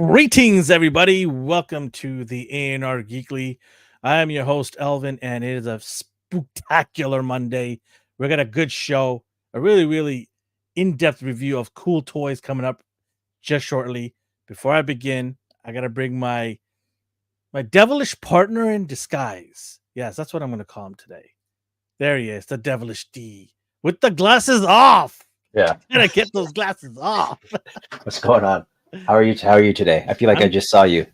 Greetings, everybody. Welcome to the ANR Geekly. I am your host, Elvin, and it is a spectacular Monday. We got a good show, a really in-depth review of cool toys coming up just shortly. Before I begin, I got to bring my devilish partner in disguise. Yes, that's what I'm going to call him today. There he is, the devilish D, with the glasses off. Yeah. Gotta get those glasses off. What's going on? How are you today? I feel like I just saw you.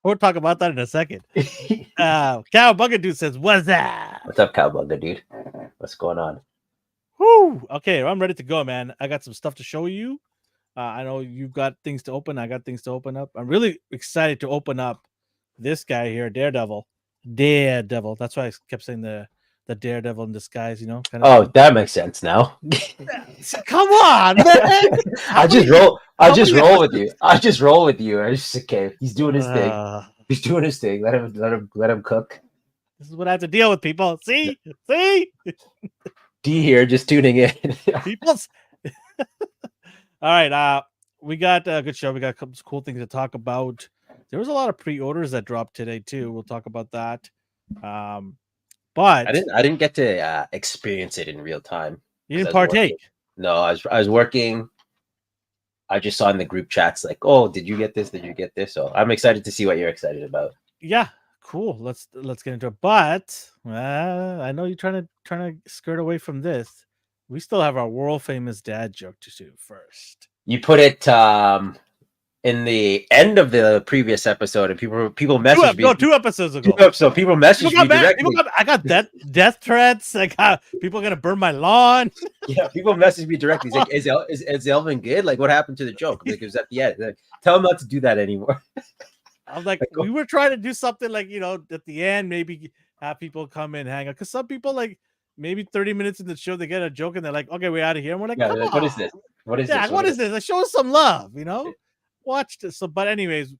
We'll talk about that in a second. Cowabunga Dude says, "What's that?" What's up, Cowabunga Dude? What's going on? Whoo! Okay, I'm ready to go, man. I got some stuff to show you. I know you've got things to open. I got things to open up. I'm really excited to open up this guy here, Daredevil. That's why I kept saying the Daredevil in disguise. You know. Oh, that makes sense now. Come on, man. I just roll with you. I just roll with you. I just okay. He's doing his thing. He's doing his thing. Let him cook. This is what I have to deal with, people. See. D here, just tuning in. People's. All right. We got a good show. We got some cool things to talk about. There was a lot of pre-orders that dropped today too. We'll talk about that. But I didn't get to experience it in real time. You didn't partake? No, I was working. I just saw in the group chats like, "Oh, did you get this? Did you get this?" So I'm excited to see what you're excited about. Yeah, cool. Let's get into it. But I know you're trying to skirt away from this. We still have our world famous dad joke to do first. You put it in the end of the previous episode, and people messaged me. No, 2 episodes ago. So people messaged me directly. I got death threats. I got people are gonna burn my lawn. Yeah, people messaged me directly. He's like, is Elvin good? Like, what happened to the joke? Like, it was at the end. Like, tell him not to do that anymore. I was like, we were trying to do something like, at the end, maybe have people come and hang out. Because some people, like, maybe 30 minutes in the show, they get a joke and they're like, okay, we're out of here. And we're like, come on. What is this? What is this? What is this? Like, show us some love, Watch this. So, but anyways,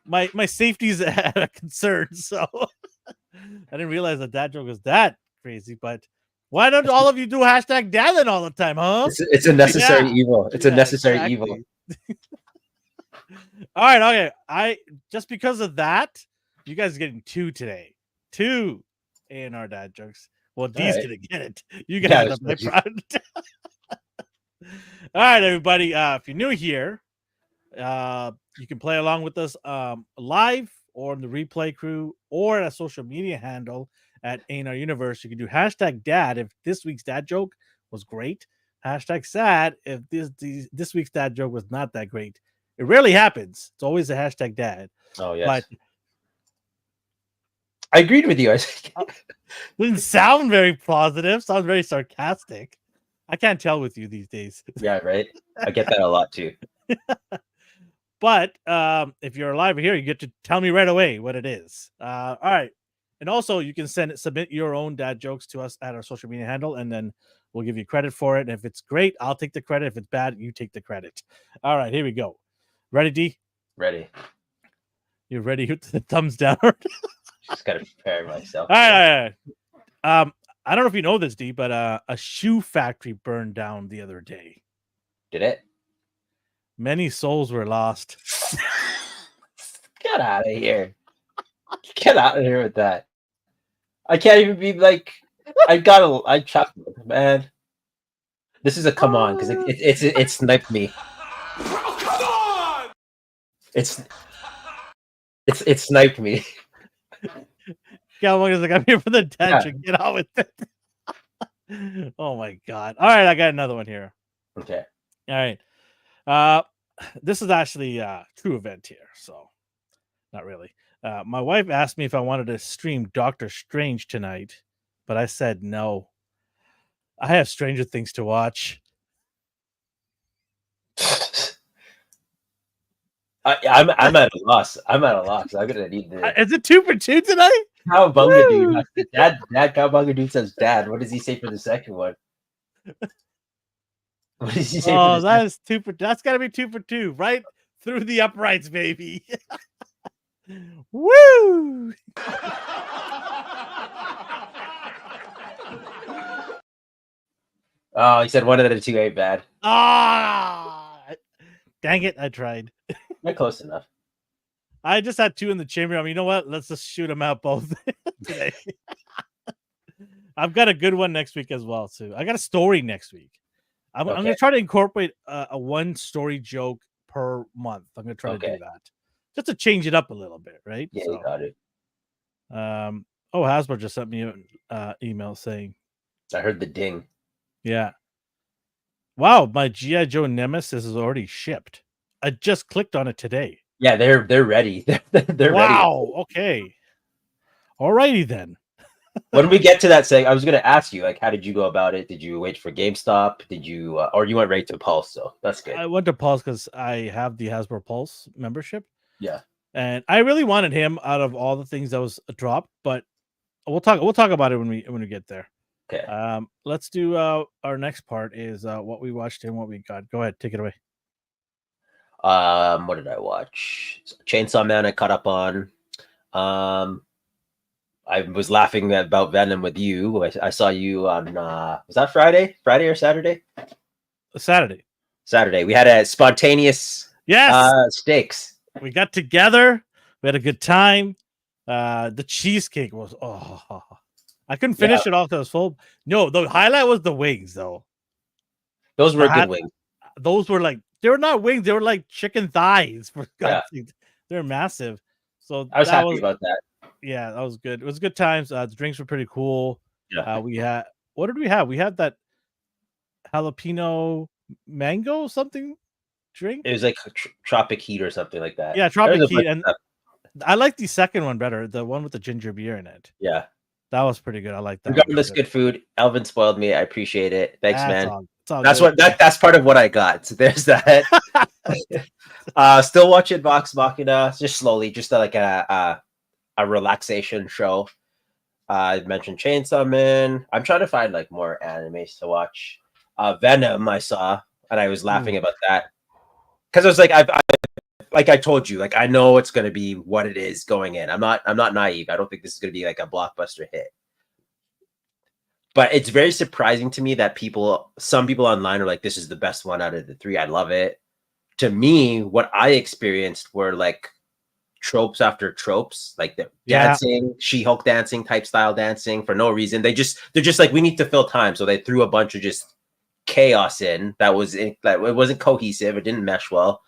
my safety is a concern. So I didn't realize that joke was that crazy. But why don't all of you do hashtag Dallin all the time, huh? It's a necessary evil. It's a necessary evil. All right, okay. I just because of that, you guys are getting 2 today. 2 ANR dad jokes. Well, D's gonna get it. You guys are my proud. All right, everybody. If you're new here, you can play along with us live or in the replay crew or at a social media handle at ANR Universe. You can do hashtag dad if this week's dad joke was great. Hashtag sad if this week's dad joke was not that great. It rarely happens. It's always a hashtag dad. Oh, yes. But I agreed with you. Didn't sound very positive. Sounds very sarcastic. I can't tell with you these days. Yeah, right. I get that a lot too. But if you're live here, you get to tell me right away what it is. All right. And also, you can submit your own dad jokes to us at our social media handle, and then we'll give you credit for it. And if it's great, I'll take the credit. If it's bad, you take the credit. All right, here we go. Ready, D? Ready. You're ready? Hit the thumbs down. Just gotta prepare myself. All right. I don't know if you know this, D, but a shoe factory burned down the other day. Did it? Many souls were lost. Get out of here. Get out of here with that. I can't even be like, I chopped, man. This is a come on, because it sniped me. Come on! It's sniped me. Cowabunga's like, I'm here for the attention. Get on with it. Oh my god. All right, I got another one here. Okay. All right. This is actually a true event here, so not really. My wife asked me if I wanted to stream Doctor Strange tonight, but I said no. I have stranger things to watch. I'm at a loss. I'm gonna need this. Is it 2 for 2 tonight? Cowabunga Dude. Dad Cowabunga Dude says dad. What does he say for the second one? What does he say? Oh, that is 2 for. That's got to be 2 for 2, right through the uprights, baby. Woo! Oh, he said 1 out of 2 ain't bad. Ah, dang it! I tried. Not close enough. I just had 2 in the chamber. I mean, you know what? Let's just shoot them out both today. I've got a good one next week as well, too. I got a story next week. I'm going to try to incorporate a 1 story joke per month. I'm going to try to do that just to change it up a little bit, right? Yeah, you got it. Hasbro just sent me an email saying, I heard the ding. Yeah. Wow, my G.I. Joe Nemesis is already shipped. I just clicked on it today. Yeah, they're ready. They're wow. ready. Okay. Alrighty then. When we get to that saying, I was going to ask you, like, how did you go about it? Did you wait for GameStop? Did you, or you went right to Pulse? So that's good. I went to Pulse because I have the Hasbro Pulse membership. Yeah. And I really wanted him out of all the things that was dropped, but we'll talk about it when we get there. Okay. Let's do our next part is what we watched and what we got. Go ahead, take it away. What did I watch? Chainsaw Man I caught up on. I was laughing about Venom with you. I saw you on was that Friday or Saturday? Saturday. We had a spontaneous steaks. We got together. We had a good time. The cheesecake was I couldn't finish it off till it was full. No, the highlight was the wings though. Those were good wings. Those were like, they were not wings, they were like chicken thighs. For God's sake. They're massive. So I was happy about that. Yeah, that was good. It was good times. The drinks were pretty cool. Yeah. We had, what did we have? We had that jalapeno mango something drink. It was like Tropic Heat or something like that. Yeah, Tropic Heat. And I like the second one better, the one with the ginger beer in it. Yeah. That was pretty good. I like that. Regardless, good food. Elvin spoiled me. I appreciate it. Thanks, man. That's good. That's part of what I got. So there's that. Still watching Vox Machina, just slowly, just like a relaxation show. I mentioned Chainsaw Man. I'm trying to find like more animes to watch. Venom I saw, and I was laughing about that because I was like, like I told you, like I know it's going to be what it is going in. I'm not naive. I don't think this is going to be like a blockbuster hit. But it's very surprising to me that some people online are like, this is the best one out of the 3. I love it. To me, what I experienced were like tropes after tropes, like the dancing, She-Hulk dancing, type style dancing for no reason. They're just like, we need to fill time. So they threw a bunch of just chaos in that it wasn't cohesive. It didn't mesh well.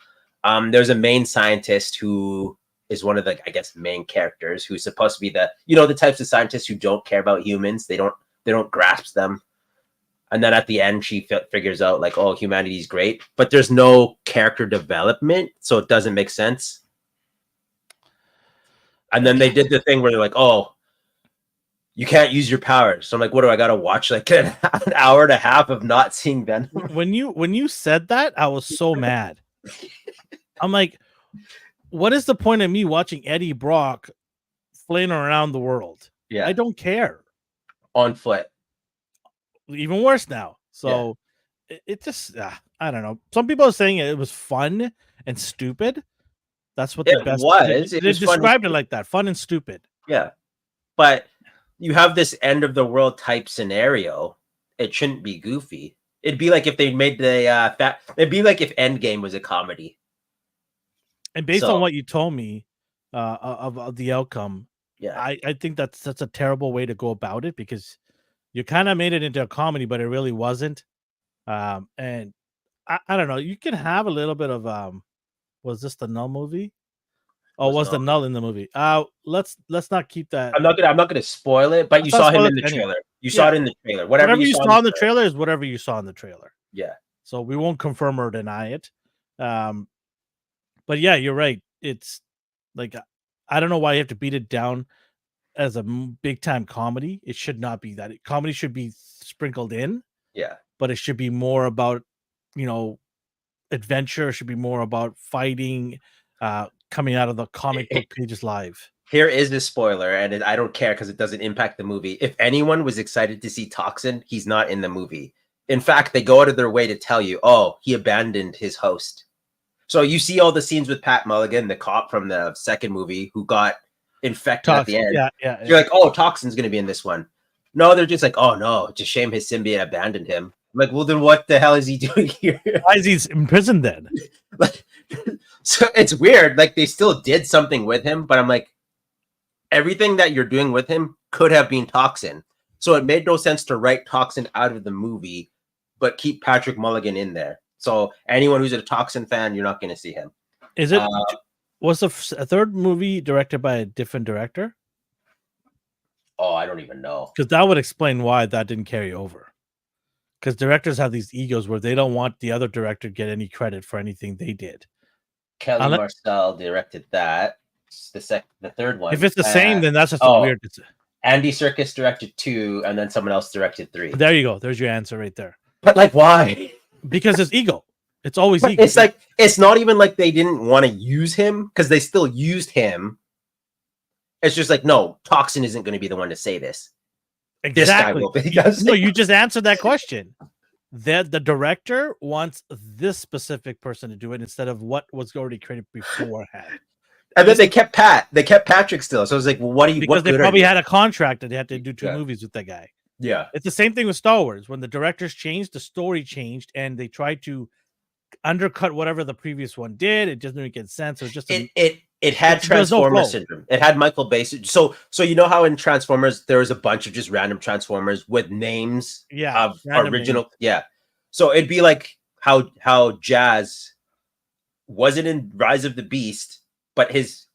There's a main scientist who is one of the, I guess, main characters who's supposed to be the types of scientists who don't care about humans. They don't grasp them. And then at the end, she figures out like, oh, humanity's great, but there's no character development. So it doesn't make sense. And then they did the thing where they're like, oh, you can't use your powers. So I'm like, what do I got to watch? Like an hour and a half of not seeing Venom. When you said that, I was so mad. I'm like, what is the point of me watching Eddie Brock flaying around the world? Yeah. I don't care. On foot. Even worse now. So it just, I don't know. Some people are saying it was fun and stupid. That's what the best was. They described it like that, fun and stupid. Yeah. But you have this end of the world type scenario. It shouldn't be goofy. It'd be like if they made it'd be like if Endgame was a comedy. And based on what you told me of the outcome, I think that's a terrible way to go about it, because you kind of made it into a comedy, but it really wasn't. And I don't know. You can have a little bit of was this the Null movie? Oh, was the Null in the movie? Let's not keep that. I'm not gonna spoil it, but you saw him in the trailer. You saw it in the trailer. Whatever you saw in the trailer is whatever you saw in the trailer. Yeah. So we won't confirm or deny it. But yeah, you're right. It's like, I don't know why you have to beat it down as a big time comedy. It should not be that. Comedy should be sprinkled in. Yeah. But it should be more about, adventure. It should be more about fighting, coming out of the comic book pages live. Here is the spoiler, and I don't care because it doesn't impact the movie. If anyone was excited to see Toxin, he's not in the movie. In fact, they go out of their way to tell you, oh, he abandoned his host. So you see all the scenes with Pat Mulligan, the cop from the second movie who got infected at the end. Yeah. You're like, oh, Toxin's going to be in this one. No, they're just like, oh, no, it's a shame his symbiote abandoned him. I'm like, well, then what the hell is he doing here? Why is he in prison then? So it's weird. Like they still did something with him, but I'm like, everything that you're doing with him could have been Toxin. So it made no sense to write Toxin out of the movie, but keep Patrick Mulligan in there. So anyone who's a Toxin fan, you're not going to see him. Is it? Was the third movie directed by a different director? Oh, I don't even know. Because that would explain why that didn't carry over. Because directors have these egos where they don't want the other director to get any credit for anything they did. Kelly Marcel directed that. The third one. If it's the same, then that's just a weird. Andy Serkis directed 2, and then someone else directed 3. There you go. There's your answer right there. But like, why? Because it's ego. It's always ego. It's like it's not even like they didn't want to use him because they still used him. It's just like, no, Toxin isn't going to be the one to say this. Exactly. This guy will no, you just answered that question. That the director wants this specific person to do it instead of what was already created beforehand. And then they kept Patrick still. So I was like, well, what do you? Because they probably had a contract that they had to do 2 movies with that guy. Yeah, it's the same thing with Star Wars. When the directors changed, the story changed, and they tried to undercut whatever the previous one did. It just didn't make sense. So just it had Transformer syndrome. It had Michael Bay. So you know how in Transformers there was a bunch of just random Transformers with names of original names. Yeah. So it'd be like how Jazz wasn't in Rise of the Beast, but his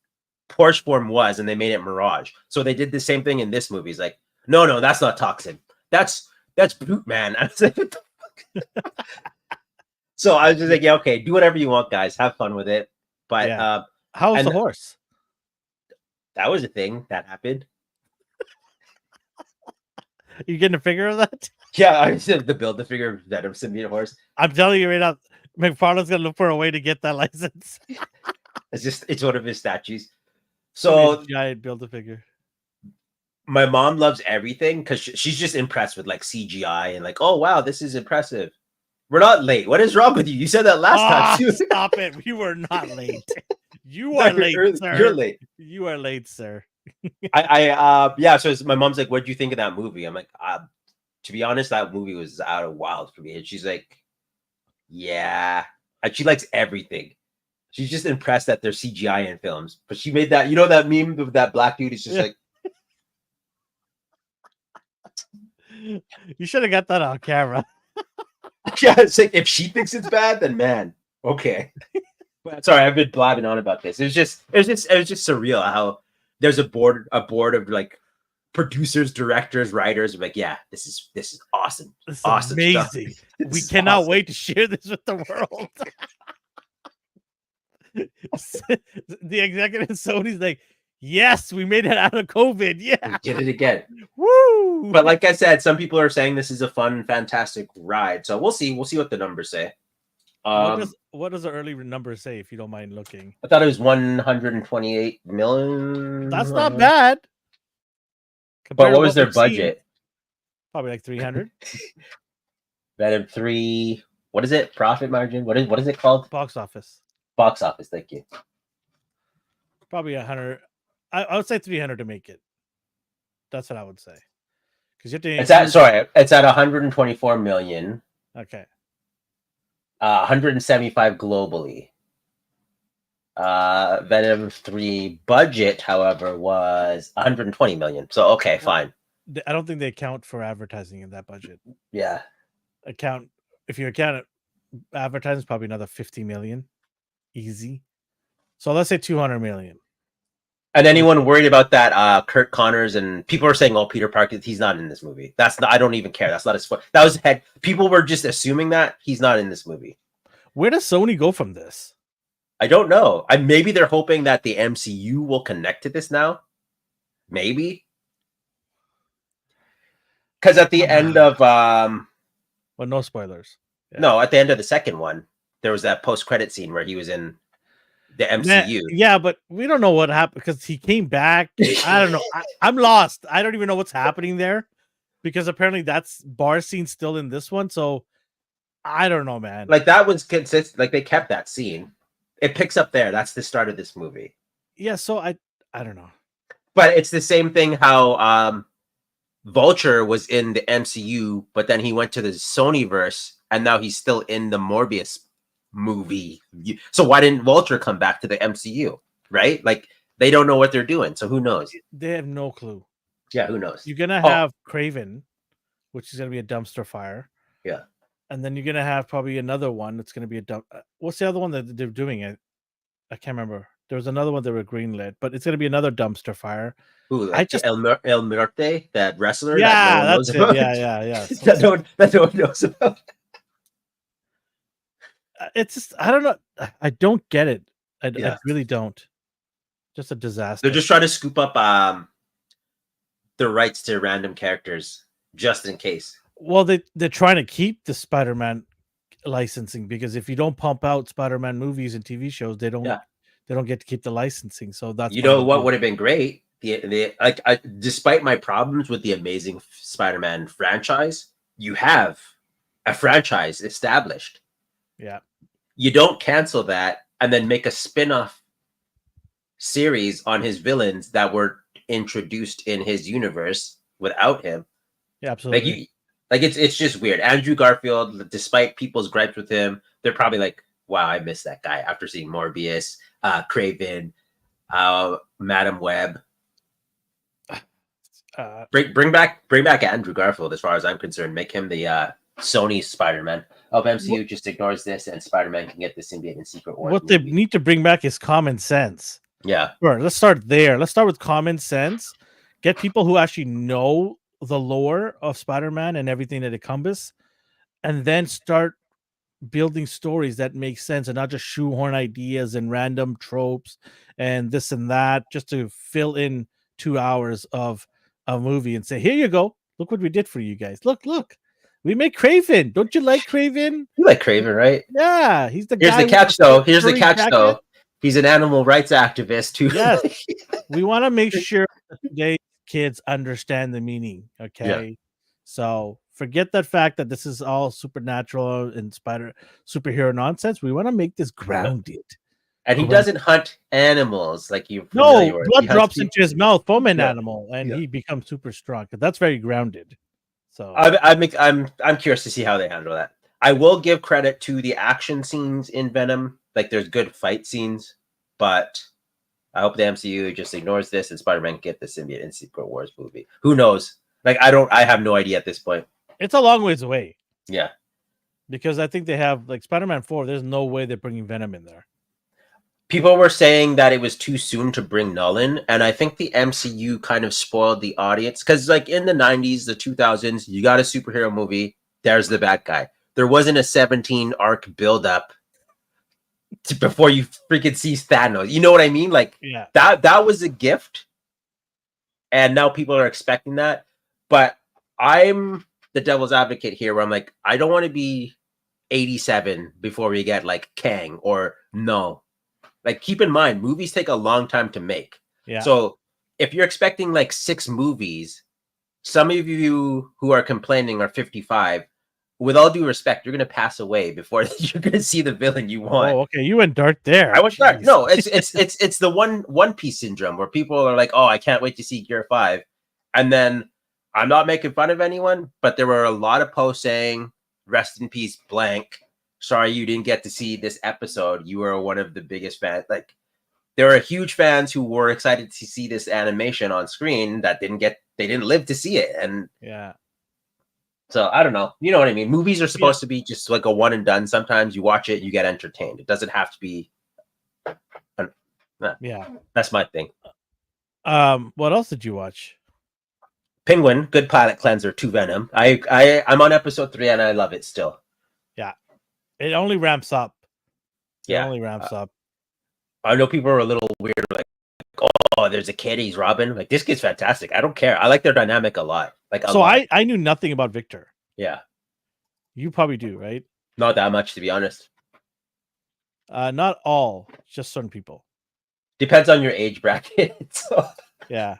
Porsche form was, and they made it Mirage. So they did the same thing in this movie. It's like, no, that's not Toxin. That's Brute Man. I was like, what the fuck? So I was just like, yeah, okay, do whatever you want, guys. Have fun with it. But how was the horse? That was a thing that happened. You getting a figure of that? Yeah, I said the build the figure of Venom symbiote horse. I'm telling you right now, McFarlane's gonna look for a way to get that license. It's one of his statues. So giant build a figure. My mom loves everything because she's just impressed with like CGI and like, oh wow, this is impressive. We're not late. What is wrong with you? You said that last time too. Stop it. We were not late. You are late, sir. You're late. You are late, sir. So my mom's like, what do you think of that movie? I'm like, to be honest, that movie was out of wild for me. And she's like, yeah. And she likes everything. She's just impressed that there's CGI in films. But she made that, that meme of that black dude is just like. You should have got that on camera. Yeah, it's like if she thinks it's bad, then man, okay. But sorry, I've been blabbing on about this. It was just surreal how there's a board of like producers, directors, writers. Like, yeah, this is awesome. This is awesome, amazing. We cannot wait to share this with the world. The executive Sony's like, yes, we made it out of COVID. Yeah, we did it again. Woo! But like I said, some people are saying this is a fun, fantastic ride. So we'll see. We'll see what the numbers say. What does the early number say, if you don't mind looking? I thought it was 128 million. That's not bad. But what was their budget? Probably like 300. Venom 3. What is it? Profit margin? What is it called? Box office. Box office. Thank you. Probably 100. I would say 300 to make it. That's what I would say. Because it's at 124 million. Okay. 175 globally. Venom 3 budget, however, was 120 million. So okay, fine. I don't think they account for advertising in that budget. Yeah. If you account advertising, probably another 50 million. Easy. So let's say 200 million. And anyone worried about that? Kurt Connors and people are saying, "Oh, Peter Parker, he's not in this movie." I don't even care. That's not his fault. That was head. People were just assuming that he's not in this movie. Where does Sony go from this? I don't know. Maybe they're hoping that the MCU will connect to this now. Maybe. Because at the end of well, no spoilers. Yeah. No, at the end of the second one, there was that post-credit scene where he was in the MCU. Yeah, but we don't know what happened because he came back. I don't know. I'm lost. I don't even know what's happening there because apparently that's bar scene still in this one. So I don't know, man. Like that was consistent. Like they kept that scene. It picks up there. That's the start of this movie. Yeah. So I don't know. But it's the same thing how Vulture was in the MCU, but then he went to the Sonyverse and now he's still in the Morbius movie. So why didn't Vulture come back to the MCU? Right? Like they don't know what they're doing. So who knows? They have no clue. Yeah, who knows? You're gonna have Craven, which is gonna be a dumpster fire. Yeah. And then you're gonna have probably another one that's gonna be a dump. What's the other one that they're doing? I can't remember. There was another one that were greenlit, but it's gonna be another dumpster fire. Who, like El Muerte, that wrestler yeah, that no one knows about? Yeah. that no one knows about. It's just I don't know. I don't get it. I Yeah. really don't. Just a disaster. They're just trying to scoop up the rights to random characters just in case. Well, they're trying to keep the Spider-Man licensing because if you don't pump out Spider-Man movies and TV shows, they don't get to keep the licensing. So that's what would have been great. Despite my problems with the Amazing Spider-Man franchise, you have a franchise established. Yeah. You don't cancel that and then make a spin-off series on his villains that were introduced in his universe without him. Yeah, absolutely. It's just weird. Andrew Garfield, despite people's gripes with him, they're probably like, wow, I miss that guy after seeing Morbius, Craven, Madam Web. Bring back Andrew Garfield as far as I'm concerned. Make him the Sony Spider-Man of MCU. Just ignores this and Spider-Man can get the symbiote in Secret Wars. What they need to bring back is common sense. Yeah. Sure, let's start there. Let's start with common sense. Get people who actually know the lore of Spider-Man and everything that it encompasses, and then start building stories that make sense and not just shoehorn ideas and random tropes and this and that just to fill in 2 hours of a movie and say, here you go. Look what we did for you guys. Look. We made Craven. Don't you like Craven? You like Craven, right? Yeah, he's the guy. Here's the catch, though. He's an animal rights activist too. Yes. We want to make sure that today's kids understand the meaning. Okay. Yeah. So forget that fact that this is all supernatural and superhero nonsense. We want to make this grounded. And he doesn't hunt animals like you. No, blood drops into his mouth from an animal, and he becomes super strong. That's very grounded. So I'm curious to see how they handle that. I will give credit to the action scenes in Venom. Like there's good fight scenes, but I hope the MCU just ignores this and Spider-Man can get the symbiote in Secret Wars movie. Who knows? Like I have no idea at this point. It's a long ways away. Yeah. Because I think they have like Spider-Man 4, there's no way they're bringing Venom in there. People were saying that it was too soon to bring Null in, and I think the MCU kind of spoiled the audience because like in the 90s, the 2000s, you got a superhero movie, there's the bad guy. There wasn't a 17 arc build-up before you freaking see Thanos. You know what I mean? Like that was a gift. And now people are expecting that. But I'm the devil's advocate here where I'm like, I don't want to be 87 before we get like Kang or no. Like keep in mind, movies take a long time to make. Yeah. So if you're expecting like 6 movies, some of you who are complaining are 55. With all due respect, you're gonna pass away before you're gonna see the villain you want. Oh, okay. You went dark there. I went dark. No, it's the One Piece syndrome where people are like, "Oh, I can't wait to see Gear 5," and then I'm not making fun of anyone, but there were a lot of posts saying, "Rest in peace, blank. Sorry you didn't get to see this episode. You were one of the biggest fans." Like, there are huge fans who were excited to see this animation on screen that they didn't live to see it, and yeah. So I don't know. You know what I mean? Movies are supposed to be just like a one and done. Sometimes you watch it, you get entertained. It doesn't have to be. That's my thing. What else did you watch? Penguin, good palate cleanser to Venom. I'm on episode 3 and I love it still. Yeah, it only ramps up. It only ramps up. I know people are a little weird, like, oh, there's a kid, he's Robin. Like, this kid's fantastic. I don't care. I like their dynamic a lot. I knew nothing about Victor. Yeah. You probably do, right? Not that much, to be honest. Not all, just certain people. Depends on your age bracket. So. Yeah.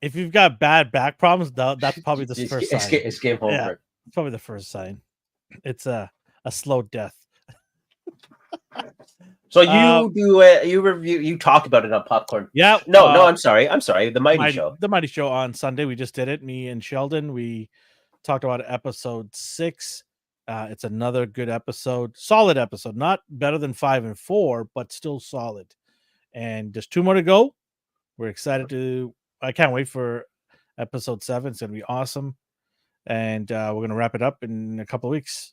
If you've got bad back problems, that's probably the first sign. It's game homework. Yeah, it's probably the first sign. It's a slow death. So you talk about it on Popcorn. Yeah. No, I'm sorry. The Mighty Show. The Mighty Show on Sunday. We just did it. Me and Sheldon. We talked about episode 6. It's another good episode, solid episode, not better than 5 and 4, but still solid. And there's 2 more to go. We're excited to. I can't wait for episode 7. It's gonna be awesome, and we're gonna wrap it up in a couple of weeks.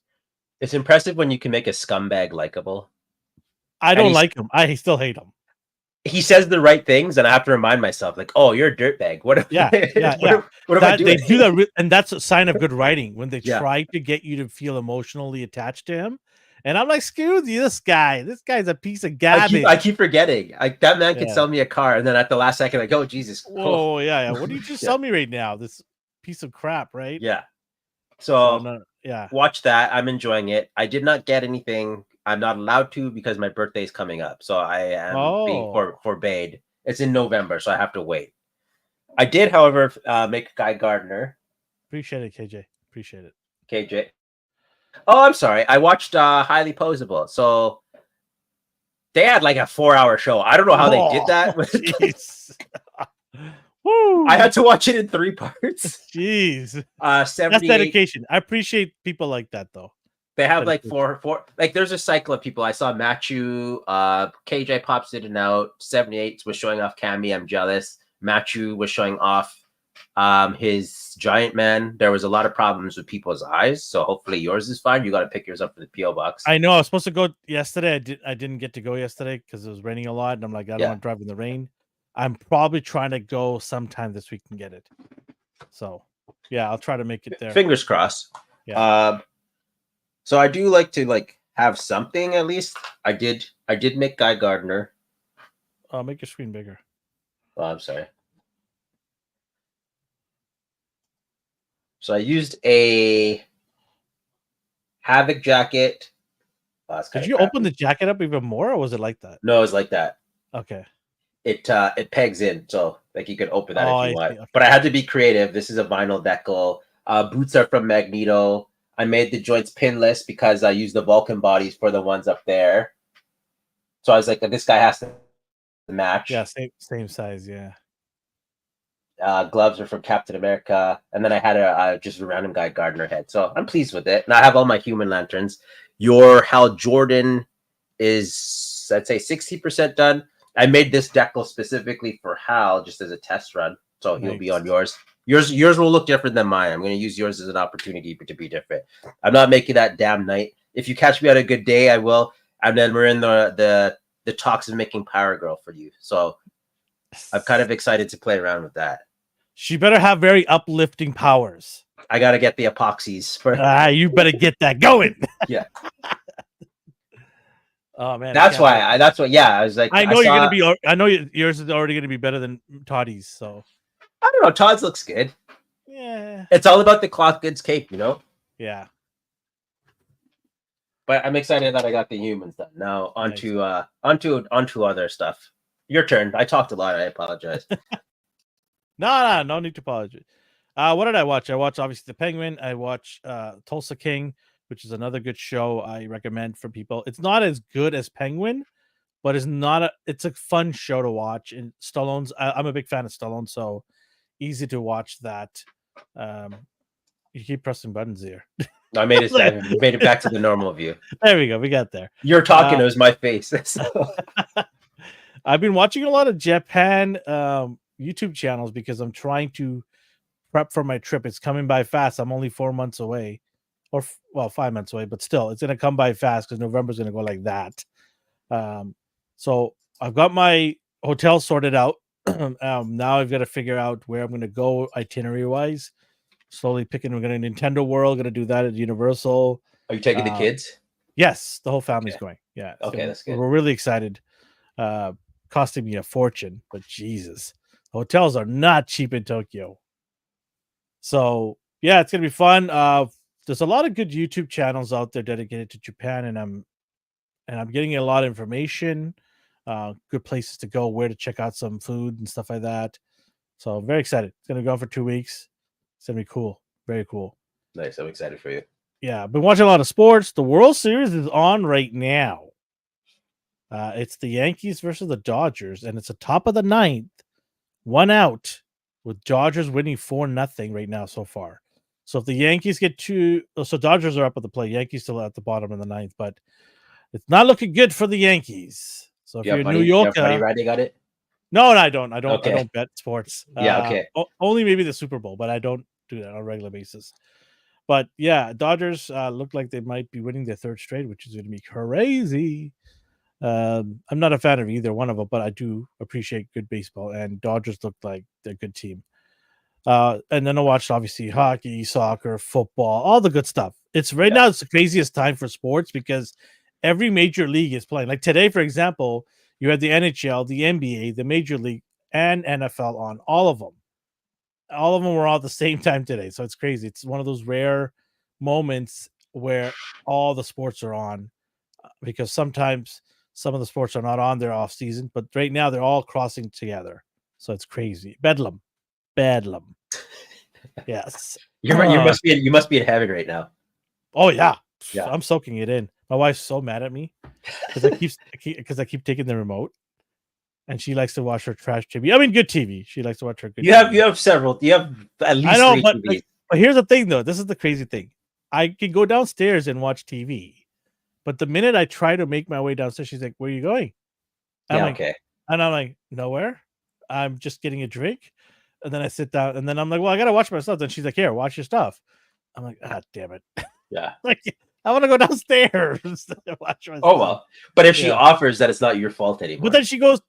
It's impressive when you can make a scumbag likable. I And don't he's- like him. I still hate him. He says the right things, and I have to remind myself, like, "Oh, you're a dirtbag. What? Yeah. What am I doing?" They do that, and that's a sign of good writing when they Yeah. try to get you to feel emotionally attached to him. And I'm like, excuse you, this guy's a piece of garbage. I keep forgetting. That man can Yeah. sell me a car, and then at the last second, like, "Oh Jesus!" Whoa, yeah. What did you just Yeah. sell me right now? This piece of crap, right? Yeah. So yeah. watch that. I'm enjoying it. I did not get anything. I'm not allowed to because my birthday is coming up, so I am being forbade. It's in November, so I have to wait. I did, however, make Guy Gardner. Appreciate it, KJ. Appreciate it. KJ. Oh, I'm sorry. I watched Highly Posable. So they had like a 4-hour show. I don't know how they did that. Jeez. Woo. I had to watch it in 3 parts. Jeez. 78. That's dedication. I appreciate people like that, though. They have like four, like there's a cycle of people. I saw Machu, KJ pops in and out. 78 was showing off Cammy. I'm jealous. Machu was showing off his giant man. There was a lot of problems with people's eyes, so hopefully yours is fine. You got to pick yours up for the PO box. I know I was supposed to go yesterday. I didn't get to go yesterday because it was raining a lot, and I'm like, I don't want to drive in the rain. I'm probably trying to go sometime this week and get it. So yeah, I'll try to make it there. Fingers crossed. Yeah. So I do like to have something at least. I did make Guy Gardner. I'll make your screen bigger. Oh, I'm sorry. So I used a Havoc jacket. Oh, did you open the jacket up even more, or was it like that? No, it was like that. Okay. It pegs in, so like you could open that if you want. Okay. But I had to be creative. This is a vinyl decal. Boots are from Magneto. I made the joints pinless because I used the Vulcan bodies for the ones up there. So I was like, this guy has to match. Yeah, same size. Yeah. Gloves are from Captain America, and then I had a just a random Guy Gardner head. So I'm pleased with it. And I have all my Human Lanterns. Your Hal Jordan is, I'd say, 60% done. I made this decal specifically for Hal just as a test run, so he'll be on yours. Yours will look different than mine. I'm going to use yours as an opportunity to be different. I'm not making that damn night. If you catch me on a good day, I will. And then we're in the talks of making Power Girl for you. So I'm kind of excited to play around with that. She better have very uplifting powers. I got to get the epoxies for. You better get that going. Yeah. Oh man, that's why. Yeah, I was like, I know you're gonna be. I know yours is already gonna be better than Toddy's. So I don't know. Todd's looks good. Yeah, it's all about the cloth goods cape, you know. Yeah. But I'm excited that I got the humans done. Now onto other stuff. Your turn. I talked a lot. I apologize. No need to apologize. What did I watch? I watched obviously The Penguin. I watched Tulsa King, which is another good show I recommend for people. It's not as good as Penguin, but it's a fun show to watch. And Stallone's, I'm a big fan of Stallone, so easy to watch that. You keep pressing buttons here. I made it. I made it back to the normal view. There we go. We got there. You're talking. It was my face. So. I've been watching a lot of Japan YouTube channels because I'm trying to prep for my trip. It's coming by fast. I'm only 4 months away, or 5 months away, but still, it's gonna come by fast because November's gonna go like that. So I've got my hotel sorted out. Now I've got to figure out where I'm gonna go itinerary wise. Slowly picking. We're gonna Nintendo World. Gonna do that at Universal. Are you taking the kids? Yes, the whole family's going. Yeah. Okay, that's good. We're really excited. Costing me a fortune, but Jesus, hotels are not cheap in Tokyo. So yeah, it's gonna be fun. There's a lot of good YouTube channels out there dedicated to Japan, and I'm getting a lot of information, good places to go, where to check out some food and stuff like that. So I'm very excited. It's gonna go on for 2 weeks. It's gonna be cool. Very cool. Nice. I'm excited for you. Yeah, I've been watching a lot of sports. The World Series is on right now. It's the Yankees versus the Dodgers, and it's a top of the 9th, 1 out, with Dodgers winning 4-0 right now so far. So if the Yankees get so Dodgers are up at the plate. Yankees still at the bottom in the ninth, but it's not looking good for the Yankees. So if You you're have a New money? You have money Yorker, riding on it? no, I don't. I Okay. don't bet sports. Yeah. Okay. Only maybe the Super Bowl, but I don't do that on a regular basis. But yeah, Dodgers look like they might be winning their third straight, which is going to be crazy. I'm not a fan of either one of them, but I do appreciate good baseball, and Dodgers look like they're a good team. And then I watched obviously hockey, soccer, football, all the good stuff. It's right Yeah. now it's the craziest time for sports because every major league is playing. Like today, for example, you had the NHL, the NBA, the Major League, and NFL on all of them. All of them were all at the same time today, so it's crazy. It's one of those rare moments where all the sports are on because sometimes some of the sports are not on their off season, but right now they're all crossing together. So it's crazy. Bedlam. Bedlam. Yes. You must be in heaven right now. Oh yeah. Yeah. I'm soaking it in. My wife's so mad at me because I keep taking the remote, and she likes to watch her trash TV. I mean, good TV. She likes to watch her good. You TV. have several. You have at least I know, 3 but TVs. but here's the thing though. This is the crazy thing. I can go downstairs and watch TV, but the minute I try to make my way downstairs, she's like, "Where are you going?" Yeah. Like, Okay. and I'm like, "Nowhere. I'm just getting a drink." And then I sit down, and then I'm like, "Well, I gotta watch my stuff." Then she's like, "Here, watch your stuff." I'm like, "Ah, damn it!" Yeah. Like, I want to go downstairs and watch my Oh stuff. well. But if she Yeah. offers that, it's not your fault anymore. But then she goes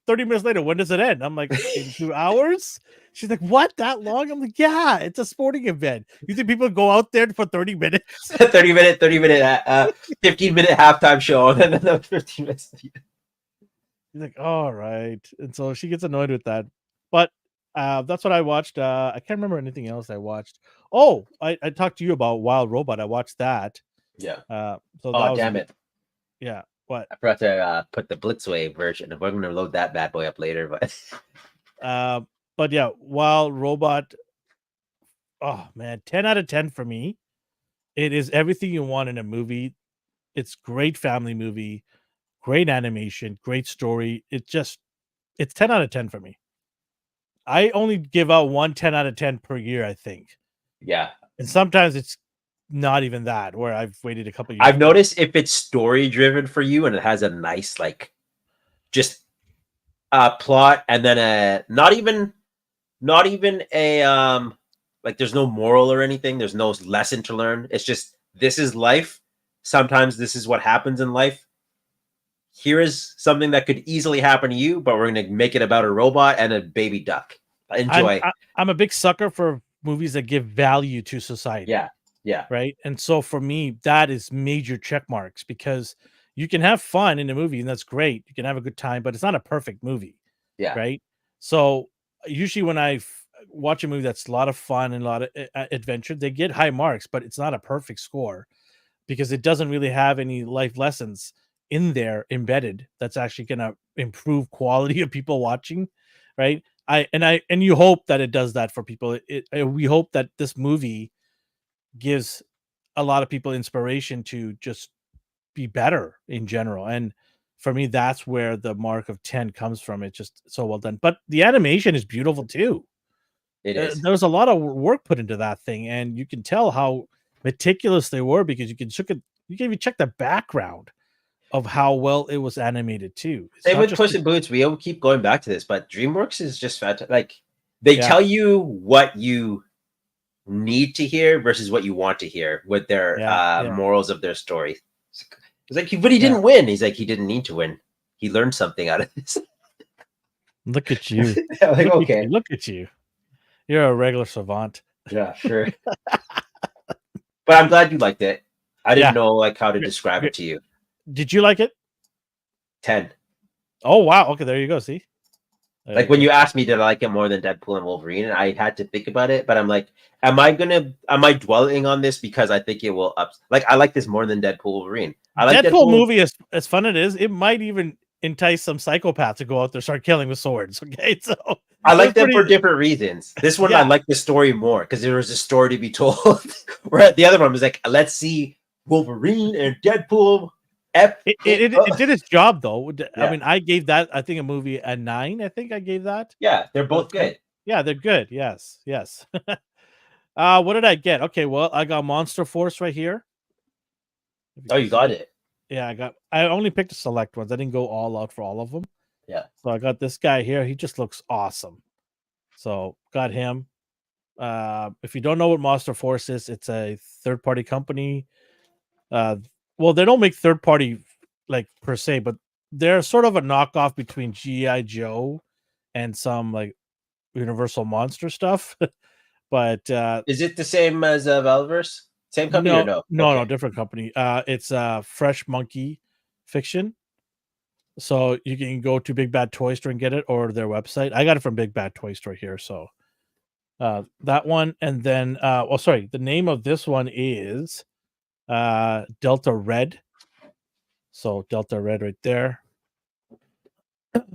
30 minutes later. When does it end? I'm like, in 2 hours. She's like, what? That long? I'm like, yeah, it's a sporting event. You think people go out there for 30 minutes? 30-minute, 15-minute halftime show, and then another 15 minutes. She's like, all right. And so she gets annoyed with that. But that's what I watched. I can't remember anything else I watched. Oh, I talked to you about Wild Robot. I watched that. Yeah. So that Oh, was damn it. Yeah. What? I forgot to put the Blitzway version. We're going to load that bad boy up later, but but yeah, Wild Robot. Oh man, 10 out of 10 for me. It is everything you want in a movie. It's great family movie, great animation, great story. It's 10 out of 10 for me. I only give out 10 out of 10 per year, I think. yeah. And sometimes it's not even that, where I've waited a couple years. I've noticed if it's story driven for you and it has a nice like just plot and then not even a like there's no moral or anything, there's no lesson to learn. It's just this is life. Sometimes this is what happens in life. Here is something that could easily happen to you, but we're going to make it about a robot and a baby duck. Enjoy. I'm a big sucker for movies that give value to society. Yeah. Yeah. Right. And so for me, that is major check marks because you can have fun in a movie and that's great. You can have a good time, but it's not a perfect movie. Yeah. Right. So usually when I watch a movie that's a lot of fun and a lot of adventure, they get high marks, but it's not a perfect score because it doesn't really have any life lessons in there embedded that's actually going to improve quality of people watching. Right. And you hope that it does that for people. We hope that this movie gives a lot of people inspiration to just be better in general. And for me, that's where the mark of 10 comes from. It's just so well done. But the animation is beautiful too. It is. There's a lot of work put into that thing, and you can tell how meticulous they were because you can even check the background of how well it was animated too. Same with Puss in Boots. We all keep going back to this, but DreamWorks is just fantastic. Like they tell you what you need to hear versus what you want to hear with their morals of their story. It's like, but he didn't win. He's like, he didn't need to win. He learned something out of this. Look at you. Like, okay. Look at you. You're a regular savant. Yeah, sure. But I'm glad you liked it. I didn't know like how to describe it to you. Did you like it? 10. Oh wow. Okay, there you go. See? Like when you asked me, did I like it more than Deadpool and Wolverine? And I had to think about it, but I'm like, am I dwelling on this because I think it will I like this more than Deadpool Wolverine. I like Deadpool movie as fun it is, it might even entice some psychopath to go out there start killing with swords. Okay, so I like them for different reasons. This one I like the story more because there was a story to be told. Where the other one was like, let's see Wolverine and Deadpool. It did its job though. I mean, I gave that I think a movie a 9. I think I gave that. Yeah, they're both good. Yeah, they're good. Yes. What did I get? Okay, well, I got Monster Force right here. If Oh, can you see got it. it. Yeah, I only picked the select ones. I didn't go all out for all of them. Yeah. So I got this guy here. He just looks awesome. So got him. If you don't know what Monster Force is, it's a third-party company. Well, they don't make third-party like per se, but they're sort of a knockoff between GI Joe and some like Universal Monster stuff. But Is it the same as Valverse? Same company or no, no? no, Okay. different company. It's Fresh Monkey Fiction. So you can go to Big Bad Toy Store and get it, or their website. I got it from Big Bad Toy Store here. So that one, and then sorry, the name of this one is Delta Red. So Delta Red right there.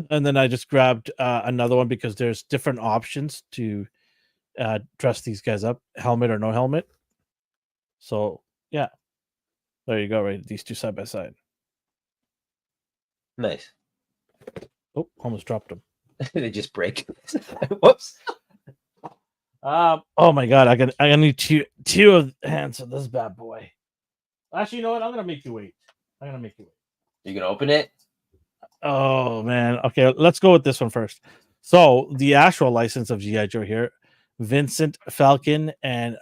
And then I just grabbed another one because there's different options to dress these guys up, helmet or no helmet. So yeah, there you go. Right, these two side by side. Nice. Oh, almost dropped them. They just break. Whoops. Oh my god, I need two of hands of this bad boy. Actually, you know what? I'm gonna make you wait. You gonna open it? Oh man. Okay, let's go with this one first. So the actual license of GI Joe here, Vincent Falcon and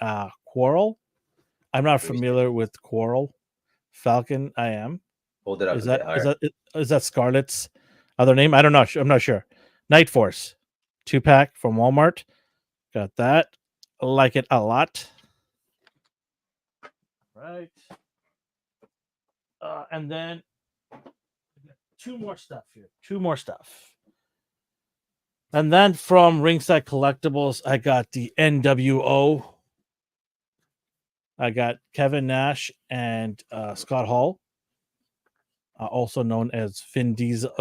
Quarrel. I'm not familiar with Quarrel. Falcon, I am. Hold it up Is a that bit higher. is that Scarlet's other name? I don't know. I'm not sure. Night Force, 2-pack from Walmart. Got that. Like it a lot. Right. And then two more stuff here. Two more stuff. And then from Ringside Collectibles, I got the NWO. I got Kevin Nash and Scott Hall, also known as Vin Diesel.